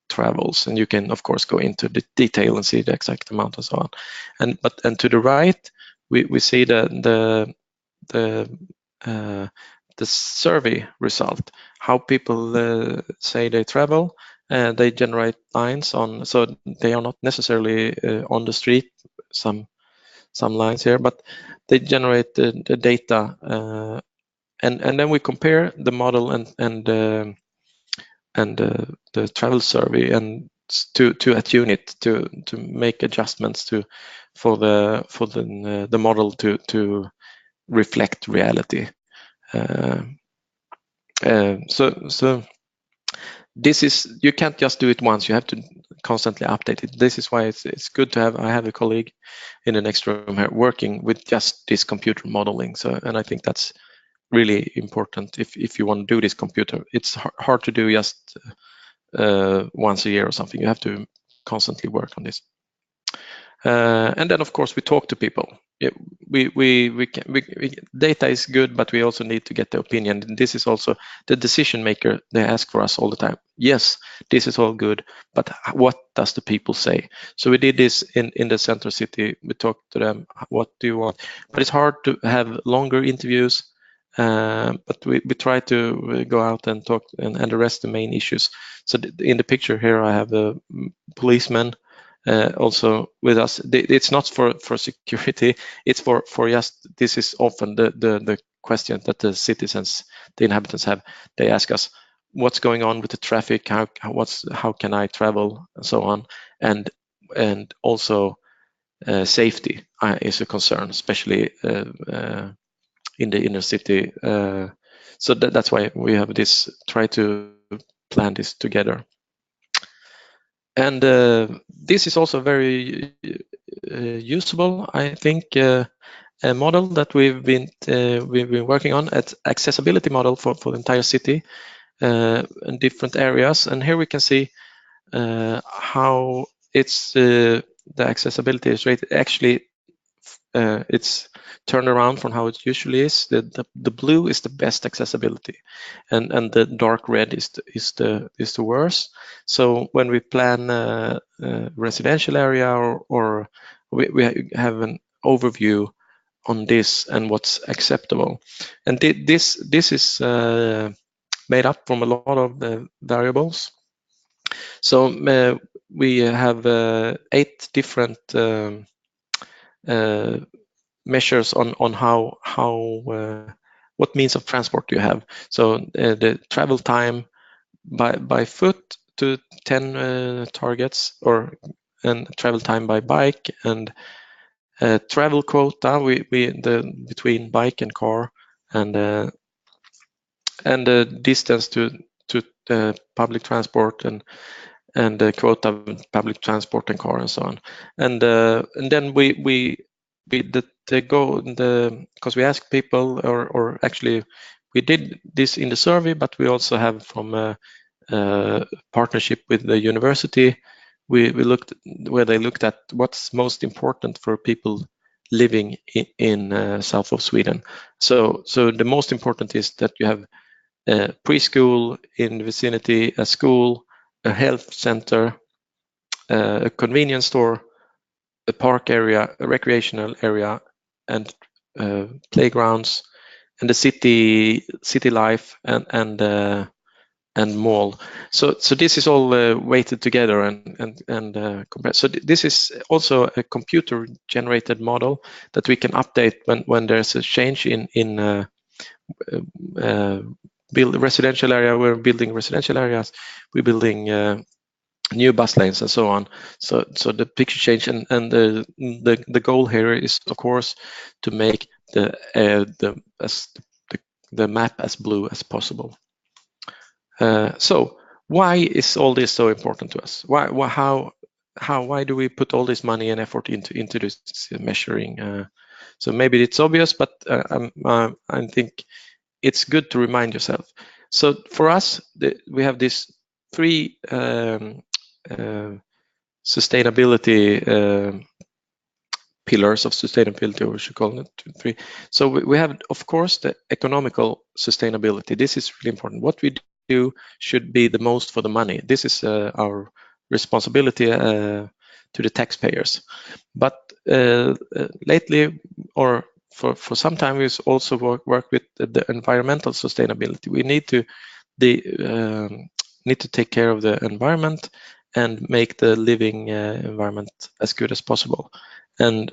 travels, and you can of course go into the detail and see the exact amount and so on. And to the right we see the the survey result, how people say they travel. They generate lines on, so they are not necessarily on the street, some lines here, but they generate the data, and then we compare the model and the travel survey, and to attune it, to make adjustments for the model to reflect reality. So this is, you can't just do it once, you have to constantly update it. This is why it's good to have, I have a colleague in the next room here working with just this computer modeling. So, and I think that's really important if you want to do this computer. It's hard to do just once a year or something. You have to constantly work on this. And then of course we talk to people. Data is good, but we also need to get the opinion. And this is also the decision maker. They ask for us all the time. Yes, this is all good, but what does the people say? So we did this in the center city. We talked to them. What do you want? But it's hard to have longer interviews. But we try to go out and talk and address the main issues. So in the picture here, I have a policeman also with us. It's not for security. It's for just, this is often the question that the citizens, the inhabitants have. They ask us, what's going on with the traffic? How can I travel, and so on. And also safety is a concern, especially in the inner city. So that's why we have this, try to plan this together. And this is also very usable, I think, a model that we've been working on, at accessibility model for the entire city in different areas. And here we can see how it's the accessibility is rated. Actually, it's turned around from how it usually is. The blue is the best accessibility, and the dark red is the worst. So when we plan a residential area, or we have an overview on this and what's acceptable, and this is made up from a lot of variables. So we have 8 different measures on how what means of transport you have. So the travel time by foot to 10 targets, and travel time by bike, and travel quota between bike and car, and the distance to public transport, and the quota of public transport and car, and so on. And then because we asked people, or actually we did this in the survey, but we also have from a partnership with the university, we looked where they looked at what's most important for people living in south of Sweden. So the most important is that you have a preschool in the vicinity, a school, a health center, a convenience store, a park area, a recreational area, and playgrounds, and the city life, and mall. So this is all weighted together and compared. So this is also a computer generated model that we can update when there's a change in build residential area. We're building residential areas. We're building new bus lanes and so on. So the picture change, and the goal here is, of course, to make the map as blue as possible. So why is all this so important to us? Why do we put all this money and effort into this measuring? So maybe it's obvious, but I think it's good to remind yourself. So for us, we have these 3 sustainability pillars of sustainability, or we should call it 3. So we have, of course, the economical sustainability. This is really important. What we do should be the most for the money. This is our responsibility to the taxpayers. But lately, or for some time we also work with the environmental sustainability. We need to take care of the environment and make the living environment as good as possible, and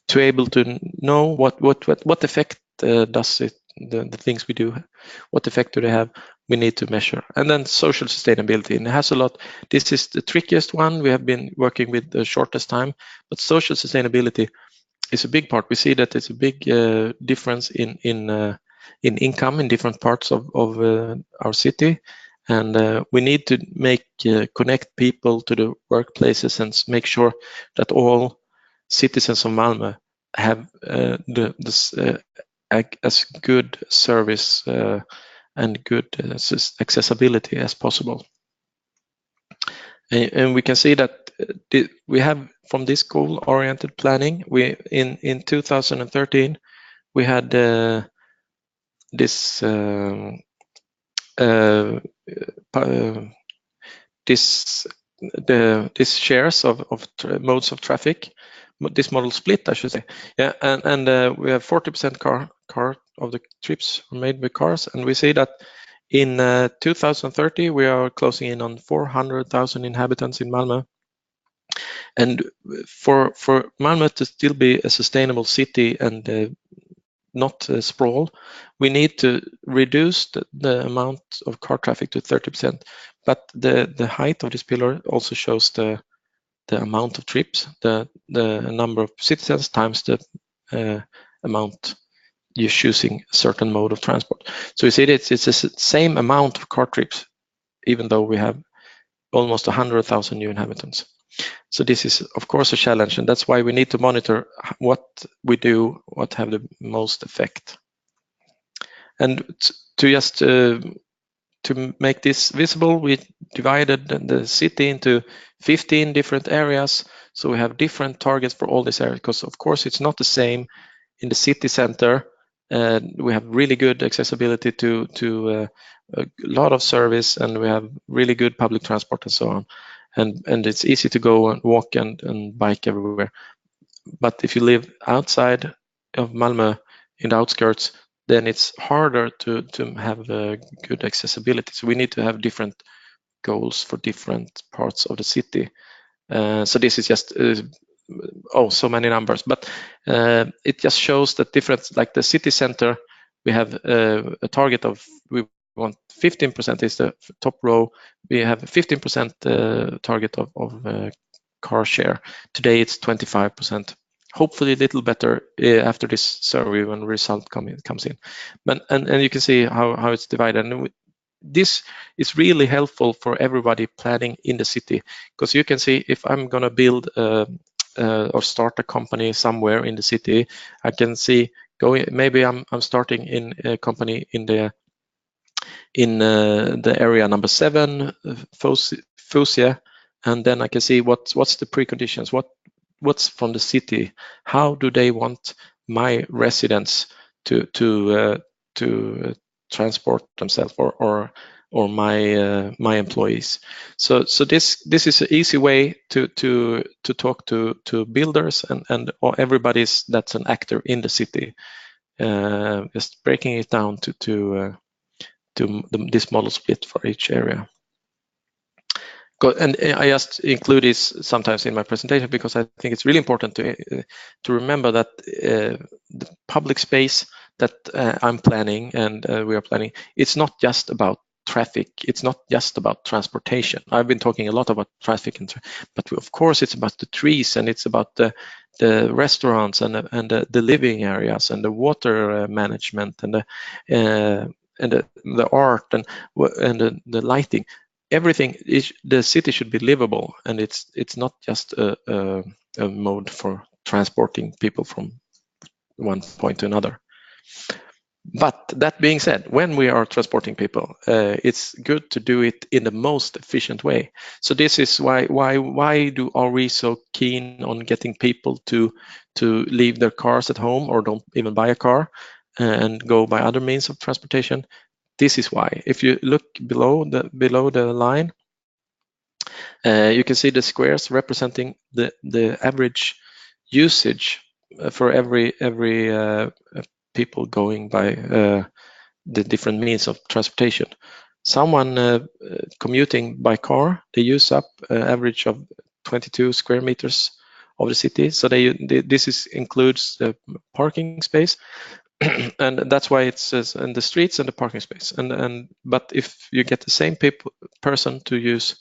to able to know what effect does it, the things we do, what effect do they have, we need to measure. And then social sustainability, and it has a lot. This is the trickiest one we have been working with the shortest time, but social sustainability is a big part. We see that it's a big difference in income in different parts of our city, and we need to make connect people to the workplaces and make sure that all citizens of Malmö have as good service and good accessibility as possible. And we can see that we have, from this goal-oriented planning, we in 2013 we had this shares of modes of traffic, this model split, I should say. Yeah, and we have 40% car of the trips are made with cars, and we see that in 2030 we are closing in on 400,000 inhabitants in Malmö. And for Malmö to still be a sustainable city and not sprawl, we need to reduce the amount of car traffic to 30%. But the height of this pillar also shows the amount of trips, the number of citizens times the amount you're choosing a certain mode of transport. So you see it's the same amount of car trips, even though we have almost 100,000 new inhabitants. So this is, of course, a challenge, and that's why we need to monitor what we do, what have the most effect. And to make this visible, we divided the city into 15 different areas. So we have different targets for all these areas, because of course it's not the same in the city center. We have really good accessibility to a lot of service, and we have really good public transport and so on. And it's easy to go and walk and bike everywhere. But if you live outside of Malmö, in the outskirts, then it's harder to have good accessibility. So we need to have different goals for different parts of the city. So this is just so many numbers, but it just shows that different, like the city center, we have a target of, we want 15% is the top row. We have a 15% target of car share. Today it's 25%. Hopefully a little better after this survey when the result comes in. But and you can see how it's divided. And this is really helpful for everybody planning in the city, because you can see if I'm going to build or start a company somewhere in the city, I can see maybe I'm starting in a company in the area number 7, Fosia, and then I can see what's the preconditions, what's from the city, how do they want my residents to transport themselves or my employees. So this is an easy way to talk to builders and everybody's that's an actor in the city. Just breaking it down to this model split for each area. And I just include this sometimes in my presentation because I think it's really important to remember that the public space that I'm planning and we are planning, it's not just about traffic, it's not just about transportation. I've been talking a lot about traffic, but of course it's about the trees, and it's about the restaurants and the living areas and the water management and the art and the lighting. Everything is, the city should be livable, and it's not just a mode for transporting people from one point to another. But that being said, when we are transporting people, it's good to do it in the most efficient way. So this is why are we so keen on getting people to leave their cars at home or don't even buy a car and go by other means of transportation? This is why. If you look below the line, you can see the squares representing the average usage for every people going by the different means of transportation. Someone commuting by car, they use up average of 22 square meters of the city. So this includes the parking space, and that's why it says in the streets and the parking space. But if you get the same person to use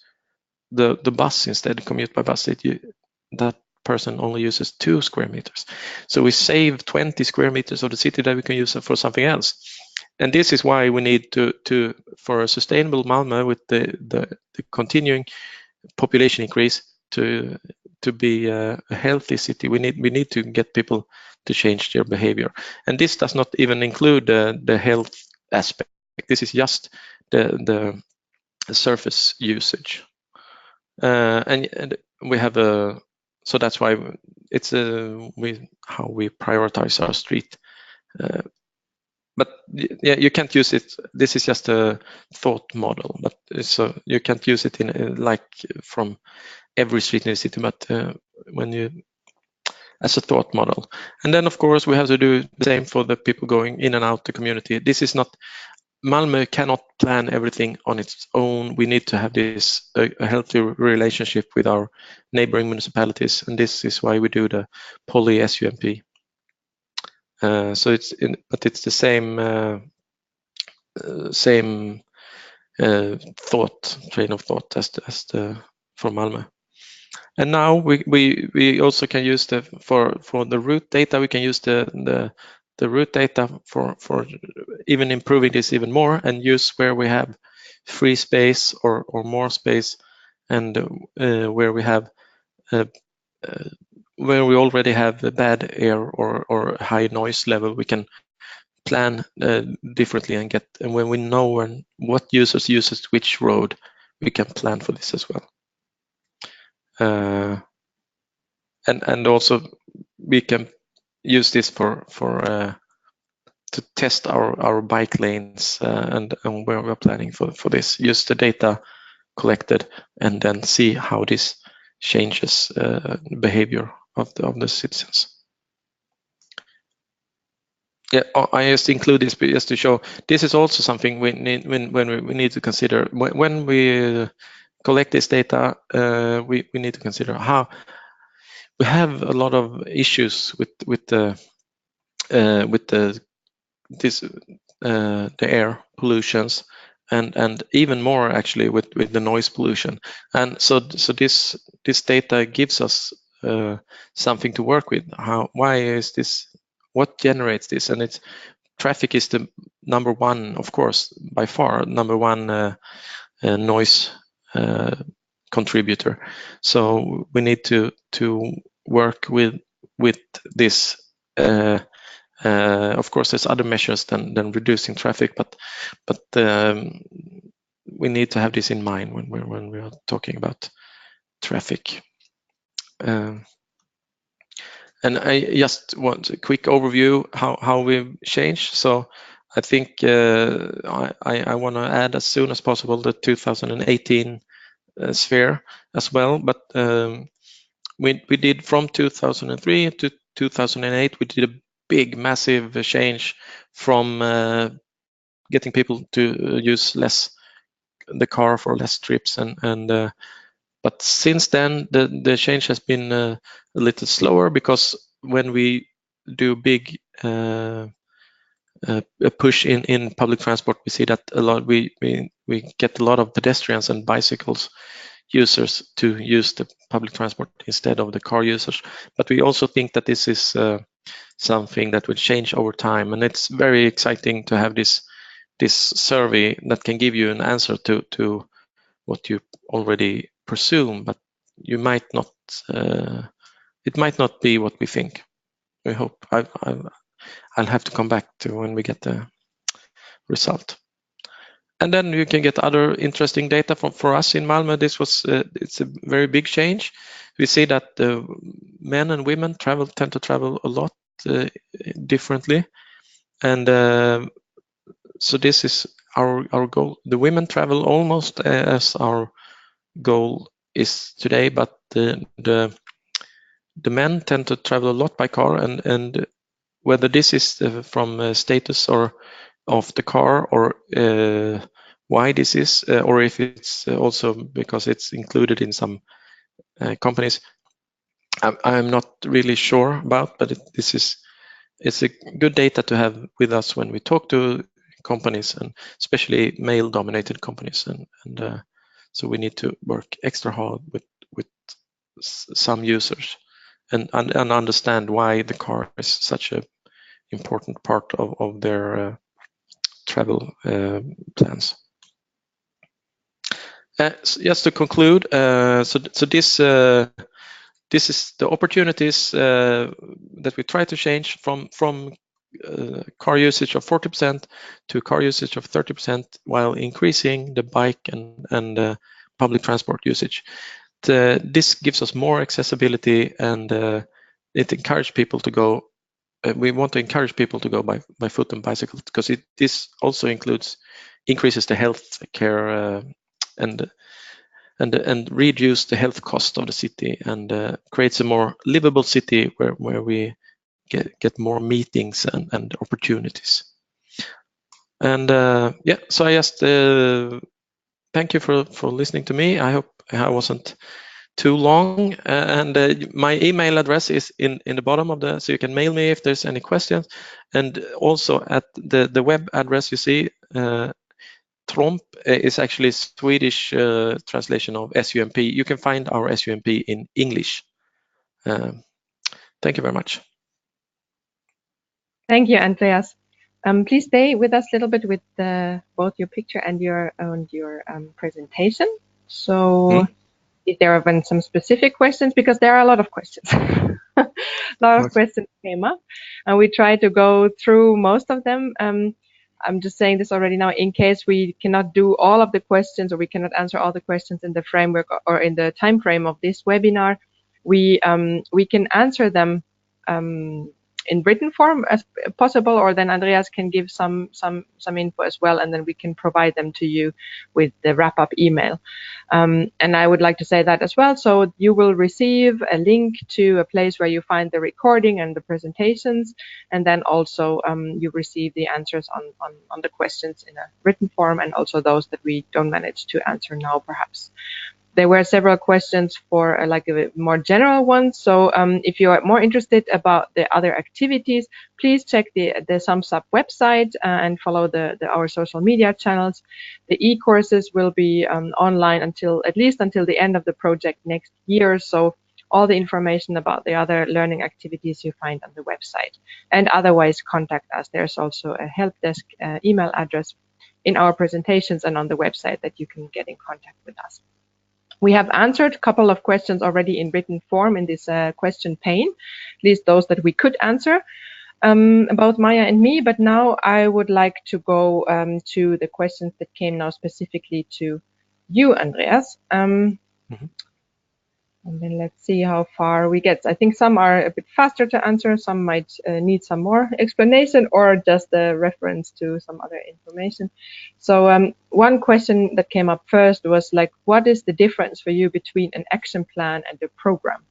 the bus instead, commute by bus, that person only uses 2 square meters. So we save 20 square meters of the city that we can use for something else. And this is why we need to for a sustainable Malmö with the continuing population increase to be a healthy city, we need to get people to change their behavior. And this does not even include the health aspect. This is just the surface usage. And we have so that's why it's how we prioritize our street. But yeah, you can't use it. This is just a thought model, but so you can't use it in like from every street in the city, but when you as a thought model. And then of course we have to do the same for the people going in and out the community. This is not, Malmö cannot plan everything on its own. We need to have this a healthy relationship with our neighboring municipalities, and this is why we do the poly SUMP. So but it's the same train of thought as for Malmö. And now we also can use for the route data. We can use the route data for even improving this even more, and use where we have free space or more space, and where we have where we already have a bad air or high noise level, we can plan differently and when we know what users uses which road, we can plan for this as well. And also we can use this for to test our bike lanes and where we're planning for this. Use the data collected and then see how this changes behavior of the citizens. Yeah, I just include this just to show this is also something we need when we need to consider when we collect this data. We need to consider how we have a lot of issues with the air pollutions and even more actually with the noise pollution. And so this data gives us something to work with. Why is this? What generates this? And it's traffic is the number one, of course, by far number one noise contributor. So we need to work with this. Of course, there's other measures than reducing traffic, but we need to have this in mind when we are talking about traffic. And I just want a quick overview how we've changed. So I think I want to add as soon as possible the 2018 sphere as well. But we did from 2003 to 2008. We did a big, massive change from getting people to use less the car for less trips and but since then the change has been a little slower, because when we do big a push in public transport, we see that a lot we get a lot of pedestrians and bicycles users to use the public transport instead of the car users. But we also think that this is something that will change over time, and it's very exciting to have this survey that can give you an answer to what you already presume, but you might not. It might not be what we think. We hope. I'll have to come back to when we get the result. And then you can get other interesting data for us in Malmö. This was it's a very big change. We see that men and women tend to travel a lot differently, and so this is our goal. The women travel almost as our goal is today, but the the men tend to travel a lot by car, and whether this is from status or of the car, or why this is, or if it's also because it's included in some companies, I'm not really sure about. But it's a good data to have with us when we talk to companies, and especially male-dominated companies, and so we need to work extra hard with some users and understand why the car is such a important part of their travel plans. So just to conclude, so this is the opportunities that we try to change from car usage of 40% to car usage of 30%, while increasing the bike and public transport usage. This gives us more accessibility, and it encourages people to go. We want to encourage people to go by foot and bicycle, because this also increases the health care and reduce the health cost of the city, and creates a more livable city where we get more meetings and opportunities. And yeah, so I just thank you for listening to me. I hope I wasn't too long, and my email address is in the bottom of so you can mail me if there's any questions, and also at the web address you see. Tromp is actually Swedish translation of SUMP. You can find our SUMP in English. Thank you very much. Thank you, Andreas. Please stay with us a little bit with both your picture and your presentation. So if there have been some specific questions, because there are a lot of questions. A lot of questions came up, and we tried to go through most of them. I'm just saying this already now, in case we cannot do all of the questions, or we cannot answer all the questions in the framework or in the time frame of this webinar, we can answer them in written form as possible, or then Andreas can give some info as well, and then we can provide them to you with the wrap-up email. And I would like to say that as well. So you will receive a link to a place where you find the recording and the presentations, and then also you receive the answers on the questions in a written form, and also those that we don't manage to answer now, perhaps. There were several questions for like a more general ones. So if you are more interested about the other activities, please check the SUMPs-Up website and follow our social media channels. The e-courses will be online at least until the end of the project next year. So all the information about the other learning activities you find on the website. And otherwise, contact us. There's also a help desk email address in our presentations and on the website that you can get in contact with us. We have answered a couple of questions already in written form in this question pane, at least those that we could answer about Maya and me. But now I would like to go to the questions that came now specifically to you, Andreas. And then let's see how far we get. I think some are a bit faster to answer, some might need some more explanation, or just a reference to some other information. So one question that came up first was like, what is the difference for you between an action plan and a program?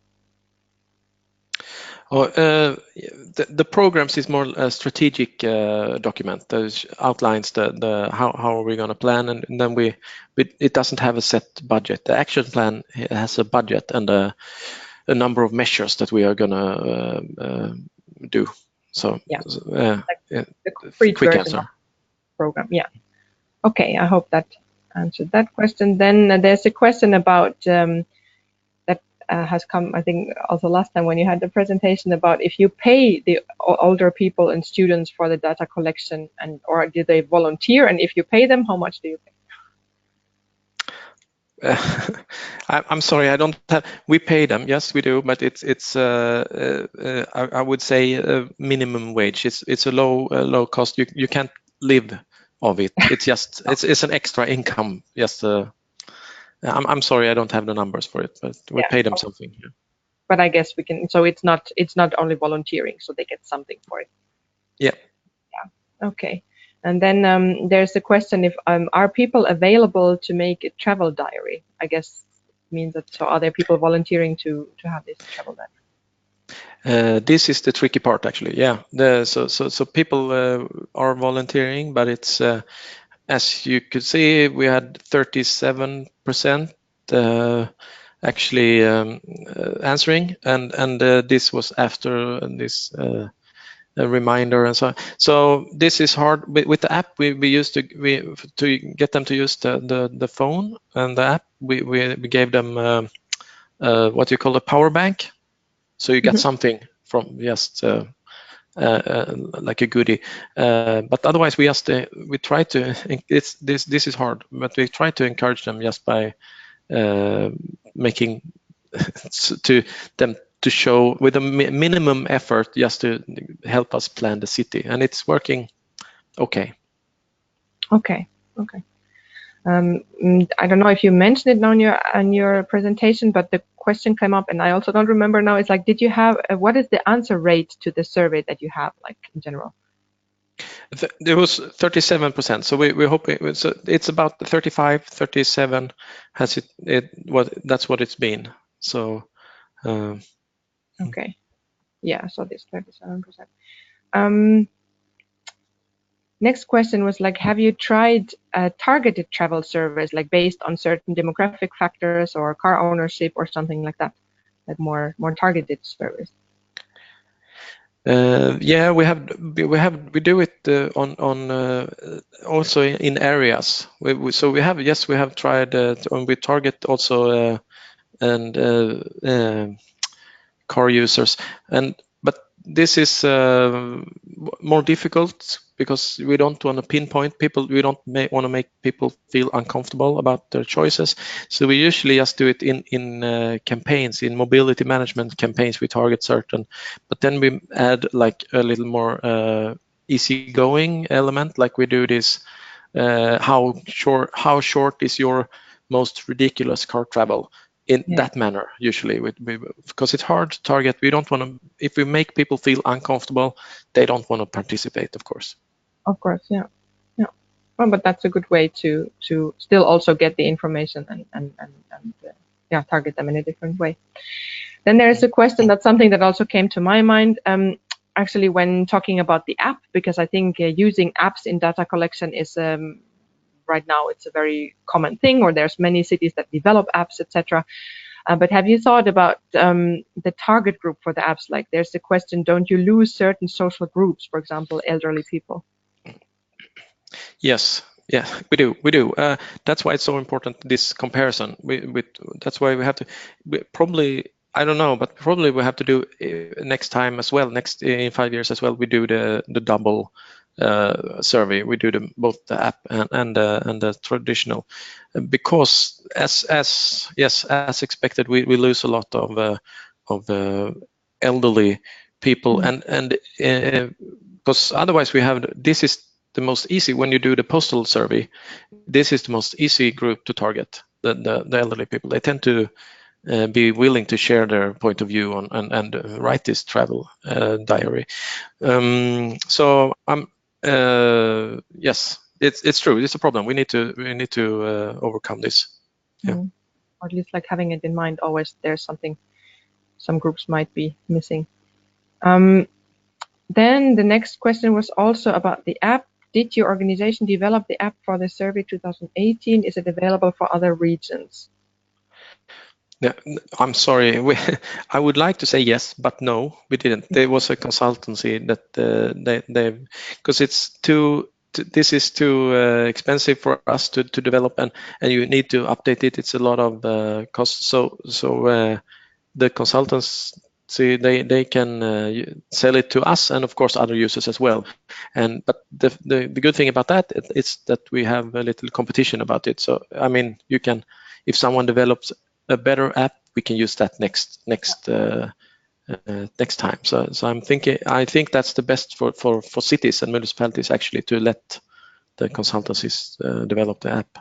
The programs is more a strategic document that outlines how are we going to plan, and then it doesn't have a set budget. The action plan has a budget and a number of measures that we are going to do. So yeah, the quick answer. Program, yeah. Okay, I hope that answered that question. Then there's a question about has come, I think, also last time when you had the presentation about if you pay the older people and students for the data collection, or do they volunteer, and if you pay them, how much do you pay? I'm sorry, I don't have. We pay them, yes, we do, but it's I would say minimum wage. It's a low cost. You can't live of it. It's just it's an extra income. Just I'm sorry, I don't have the numbers for it, but we pay them something. Yeah. But I guess we can. So it's not only volunteering, so they get something for it. Yeah. Yeah. Okay. And then there's the question: if are people available to make a travel diary? I guess it means that. So are there people volunteering to have this travel diary? This is the tricky part, actually. Yeah. So people are volunteering, but it's as you could see, we had 37% actually answering, and this was after this a reminder and so on. So this is hard with the app. We used to get them to use the phone and the app. We gave them what you call a power bank, so you get something from just like a goodie. But otherwise, we try to. This is hard, but we try to encourage them just by making to them to show with a minimum effort just to help us plan the city, and it's working okay. Okay. I don't know if you mentioned it on your presentation, but the question came up, and I also don't remember now. It's like, did you have what is the answer rate to the survey that you have, like in general? There was 37%, so we hope so it's about 35, 37 has that's what it's been. So okay, yeah, so this 37%. Next question was like, have you tried targeted travel surveys, like based on certain demographic factors or car ownership or something like that, like more targeted surveys? Yeah, we do it on also in areas. So we have tried and we target also and car users, but this is more difficult because we don't want to pinpoint people. We don't want to make people feel uncomfortable about their choices. So we usually just do it in campaigns, in mobility management campaigns. We target certain, but then we add like a little more easygoing element, like we do this. How short is your most ridiculous car travel? In that manner, usually, because it's hard to target. We don't want to. If we make people feel uncomfortable, they don't want to participate, of course. Of course, yeah. Well, but that's a good way to still also get the information and target them in a different way. Then there's a question that's something that also came to my mind. Actually, when talking about the app, because I think using apps in data collection is right now it's a very common thing, or there's many cities that develop apps, etc. But have you thought about the target group for the apps? Like there's the question, don't you lose certain social groups, for example, elderly people? Yes, yeah, we do. That's why it's so important, this comparison. That's why we have to probably, I don't know, but probably we have to do next time as well. Next in 5 years as well, we do the double survey. We do both the app and the traditional, because as expected, we lose a lot of elderly people, and because otherwise this is the most easy. When you do the postal survey, this is the most easy group to target, the elderly people. They tend to be willing to share their point of view on and write this travel diary. So yes, it's true. It's a problem. We need to overcome this. Yeah. Or at least like having it in mind always. There's something some groups might be missing. Then the next question was also about the app. Did your organization develop the app for the survey 2018? Is it available for other regions? Yeah, I'm sorry. I would like to say yes, but no, we didn't. There was a consultancy that they because it's this is too expensive for us to develop, and you need to update it. It's a lot of cost. So the consultants, see, they can sell it to us and of course other users as well. But the good thing about that is that we have a little competition about it. So I mean, you can, if someone develops a better app, we can use that next time. So I think that's the best for cities and municipalities, actually, to let the consultancies develop the app.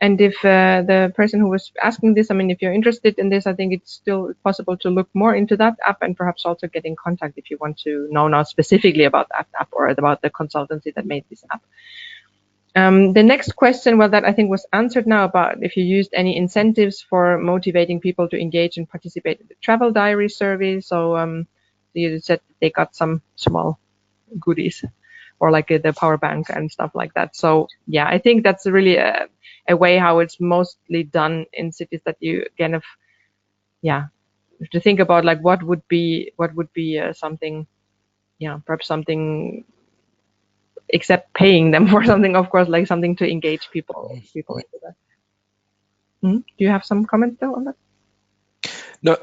And if the person who was asking this, I mean, if you're interested in this, I think it's still possible to look more into that app and perhaps also get in contact if you want to know now specifically about that app or about the consultancy that made this app. The next question, well, that I think was answered now, about if you used any incentives for motivating people to engage and participate in the travel diary survey. So you said they got some small goodies, or like the power bank and stuff like that. So yeah, I think that's really a way how it's mostly done in cities, that you kind of, yeah, have to think about like what would be something, yeah, perhaps something, except paying them for something, of course, like something to engage people into that. Do you have some comments though on that? No,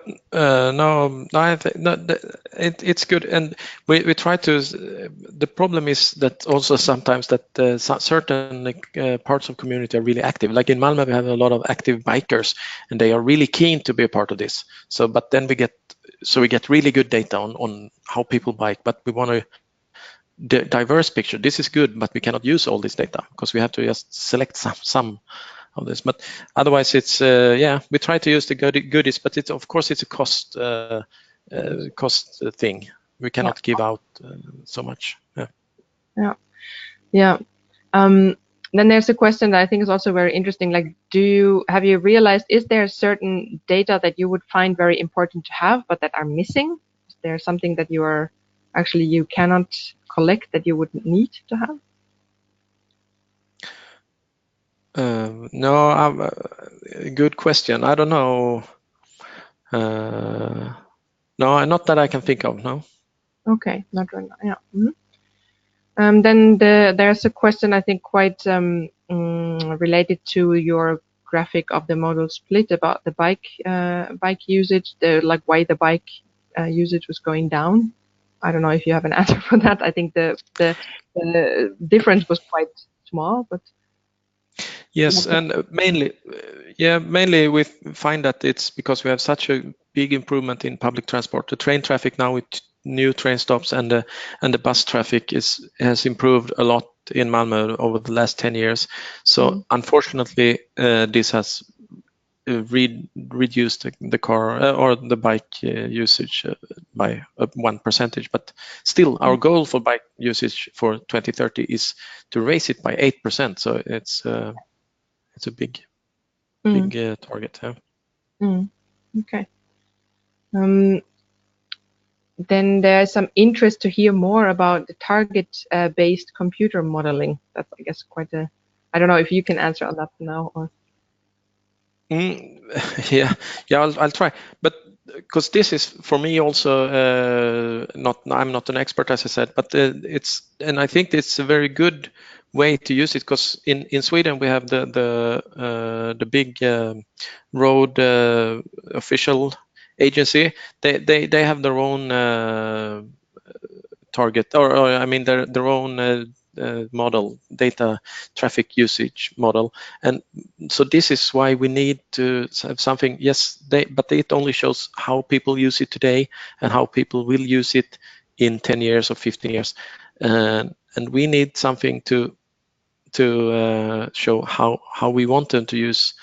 I think no, it's good, and we try to. The problem is that also sometimes that certain parts of community are really active. Like in Malmö, we have a lot of active bikers, and they are really keen to be a part of this. So, but then we get really good data on how people bike, but we want a diverse picture. This is good, but we cannot use all this data because we have to just select some of this. But otherwise, it's yeah, we try to use the goodies, but it's, of course, it's a cost thing. We cannot give out so much. Yeah. Then there's a question that I think is also very interesting. Like, have you realized, is there certain data that you would find very important to have, but that are missing? Is there something that you cannot collect that you would need to have? No, good question. I don't know. No, not that I can think of. No. Okay, not right now. Yeah. Then there's a question, I think, quite related to your graphic of the modal split about the bike usage, like why the bike usage was going down. I don't know if you have an answer for that. I think the difference was quite small, but yes, and mainly we find that it's because we have such a big improvement in public transport. The train traffic now with new train stops and the bus traffic has improved a lot in Malmö over the last 10 years. So unfortunately, this has reduced the car or the bike usage by 1%. But still, our goal for bike usage for 2030 is to raise it by 8%. So it's a big target. Yeah. Okay. Then there's some interest to hear more about the target-based computer modeling. That's, I guess, I don't know if you can answer on that now or. Yeah, I'll try. But because this is for me also I'm not an expert, as I said, but I think it's a very good way to use it, because in Sweden we have the big road official agency. They have their own target, or I mean their own model, data traffic usage model, and so this is why we need to have something. Yes, but it only shows how people use it today and how people will use it in 10 years or 15 years, and we need something to show how we want them to use.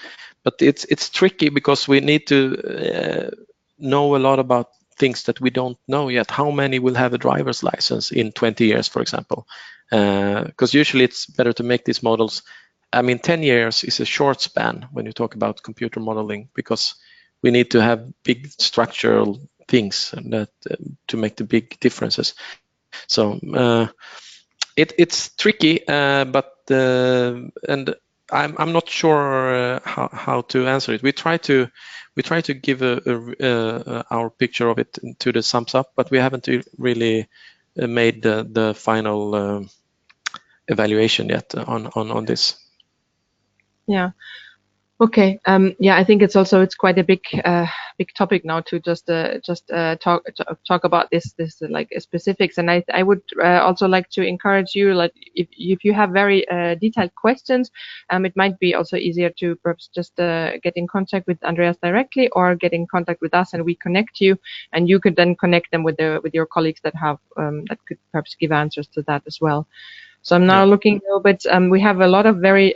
But it's tricky because we need to know a lot about things that we don't know yet. How many will have a driver's license in 20 years, for example? Because usually it's better to make these models. I mean, 10 years is a short span when you talk about computer modeling, because we need to have big structural things and that to make the big differences. So it's tricky, but and I'm not sure how to answer it. We try to give our picture of it to the SUMPs-Up, but we haven't really made the final evaluation yet on this. Yeah. Okay. Yeah, I think it's quite a big topic now to just talk about this like specifics. And I would also like to encourage you, like if you have very detailed questions, it might be also easier to perhaps just get in contact with Andreas directly, or get in contact with us and we connect you, and you could then connect them with your colleagues that have that could perhaps give answers to that as well. So I'm now looking a little bit. We have a lot of very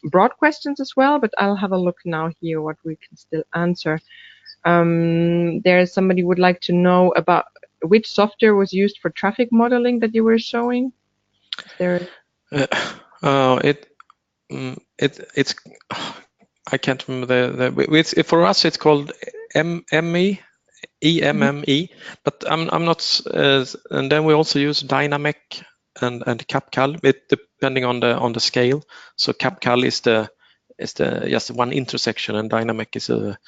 broad questions as well, but I'll have a look now here what we can still answer. There's somebody would like to know about which software was used for traffic modeling that you were showing. Is there? It's I can't remember it's for us it's called EMME, but I'm not. And then we also use dynamic and CapCal, depending on the scale. So CapCal is the just one intersection, and dynamic is the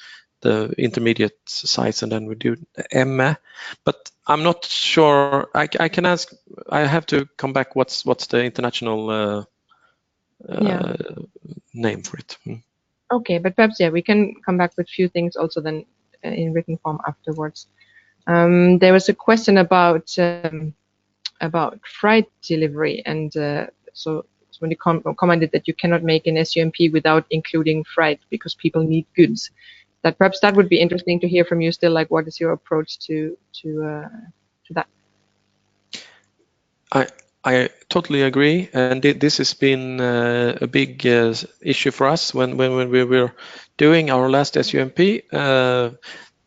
intermediate size, and then we do EMME. But I'm not sure. I can ask. I have to come back. What's the international name for it? Okay, but perhaps we can come back with a few things also then in written form afterwards. There was a question about freight delivery, and so when you commented that you cannot make an SUMP without including freight because people need goods. That perhaps that would be interesting to hear from you still. Like, what is your approach to that? I totally agree, and this has been a big issue for us when we were doing our last SUMP.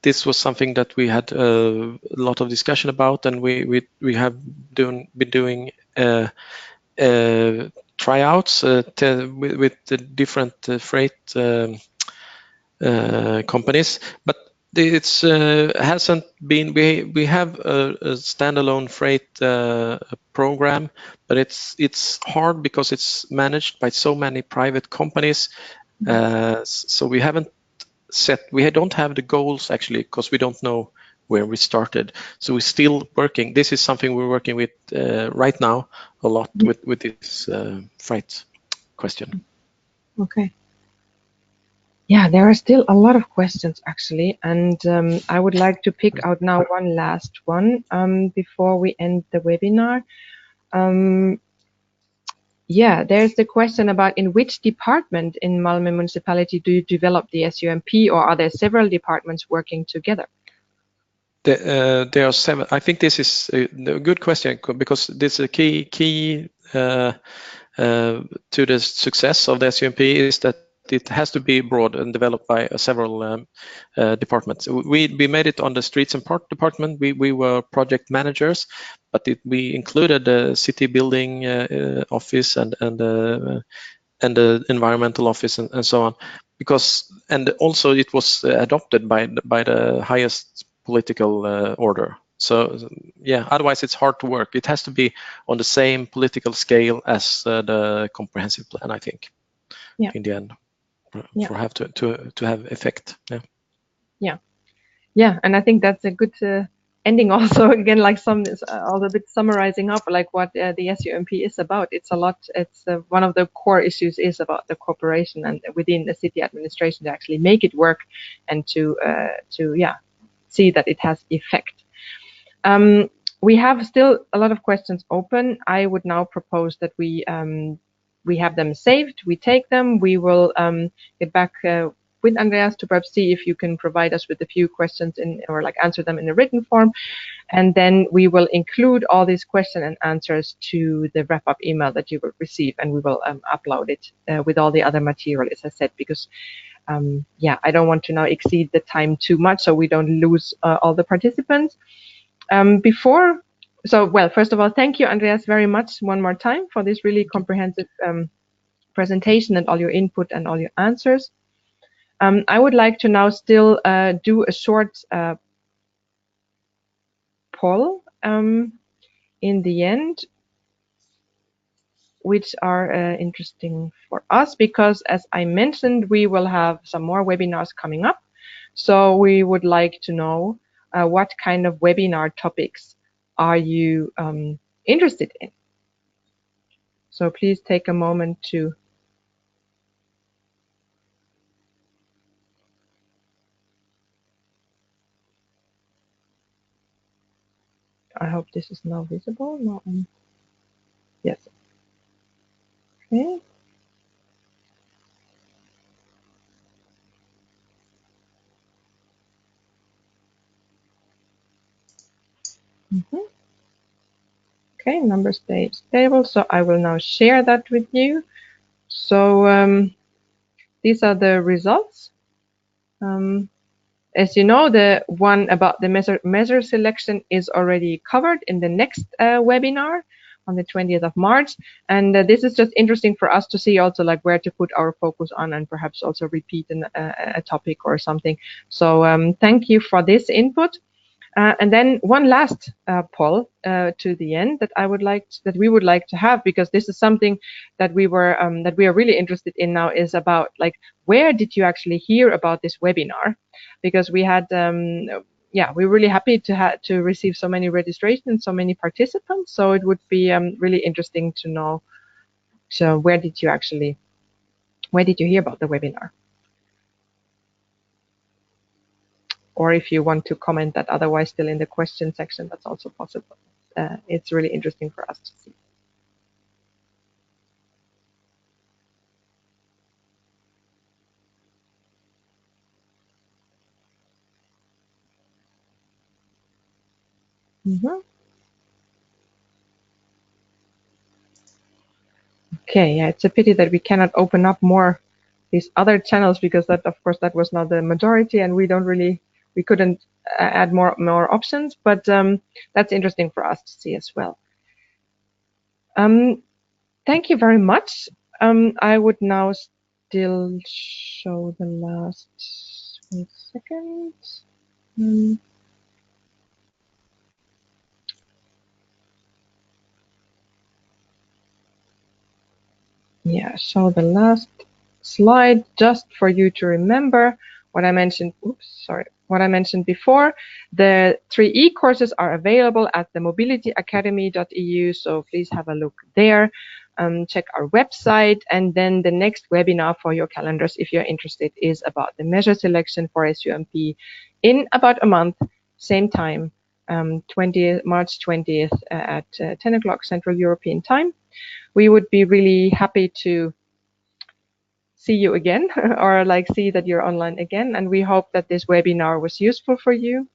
This was something that we had a lot of discussion about, and we have been doing tryouts with the different freight companies, but it's hasn't been. We have a standalone freight program, but it's hard because it's managed by so many private companies. So we haven't we don't have the goals actually, because we don't know where we started. So we're still working. This is something we're working with right now a lot with this freight question. Okay. Yeah, there are still a lot of questions actually, and I would like to pick out now one last one before we end the webinar. Yeah, there's the question about in which department in Malmö municipality do you develop the SUMP, or are there several departments working together? There are seven. I think this is a good question, because this is a key to the success of the SUMP is that it has to be broad and developed by several departments. We made it on the streets and park department. We were project managers, but we included the city building office and the environmental office and so on, and also it was adopted by the highest political order. So yeah, otherwise it's hard to work. It has to be on the same political scale as the comprehensive plan, I think. Yeah. In the end, for have to have effect. Yeah, and I think that's a good ending. Also, again, like also a bit summarizing up like what the SUMP is about. It's a lot. It's one of the core issues is about the cooperation and within the city administration to actually make it work and to see that it has effect. We have still a lot of questions open. I would now propose that we have them saved. We take them. We will get back with Andreas to perhaps see if you can provide us with a few questions or like answer them in a written form, and then we will include all these questions and answers to the wrap-up email that you will receive, and we will upload it with all the other material, as I said, because I don't want to now exceed the time too much so we don't lose all the participants. First of all, thank you, Andreas, very much one more time for this really comprehensive presentation and all your input and all your answers. I would like to now still do a short poll in the end, which are interesting for us because, as I mentioned, we will have some more webinars coming up. So we would like to know what kind of webinar topics are you interested in. So please take a moment to I hope this is now visible. No, yes. Okay. Okay, numbers stay stable. So I will now share that with you. So these are the results. As you know, the one about the measure selection is already covered in the next webinar, on the 20th of March. And this is just interesting for us to see also like where to put our focus on, and perhaps also repeat a topic or something. So thank you for this input. And then one last poll to the end that we would like to have, because this is something that we are really interested in now, is about like, where did you actually hear about this webinar? Because we had we're really happy to receive so many registrations, so many participants. So it would be really interesting to know. So where did you hear about the webinar? Or if you want to comment that otherwise still in the question section, that's also possible. It's really interesting for us to see. Okay, yeah, it's a pity that we cannot open up more these other channels, because that, of course, that was not the majority, and we couldn't add more options, but that's interesting for us to see as well. Thank you very much. I would now still show the last 1 second. Yeah, show the last slide just for you to remember what I mentioned. What I mentioned before. The 3 e-courses are available at the mobilityacademy.eu, so please have a look there. Check our website, and then the next webinar for your calendars, if you're interested, is about the measure selection for SUMP in about a month, same time, March 20th at 10 o'clock Central European Time. We would be really happy to see you again, or like see that you're online again. And we hope that this webinar was useful for you.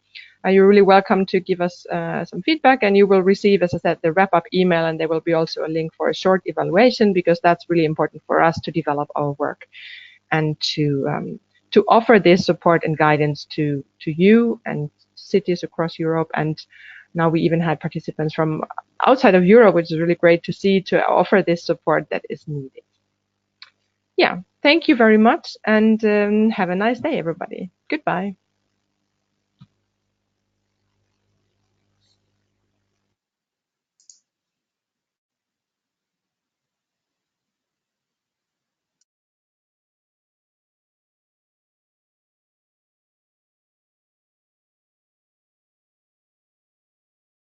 You're really welcome to give us some feedback, and you will receive, as I said, the wrap-up email, and there will be also a link for a short evaluation, because that's really important for us to develop our work and to offer this support and guidance to you and cities across Europe. And now we even had participants from outside of Europe, which is really great to see, to offer this support that is needed. Yeah, thank you very much, and have a nice day, everybody. Goodbye.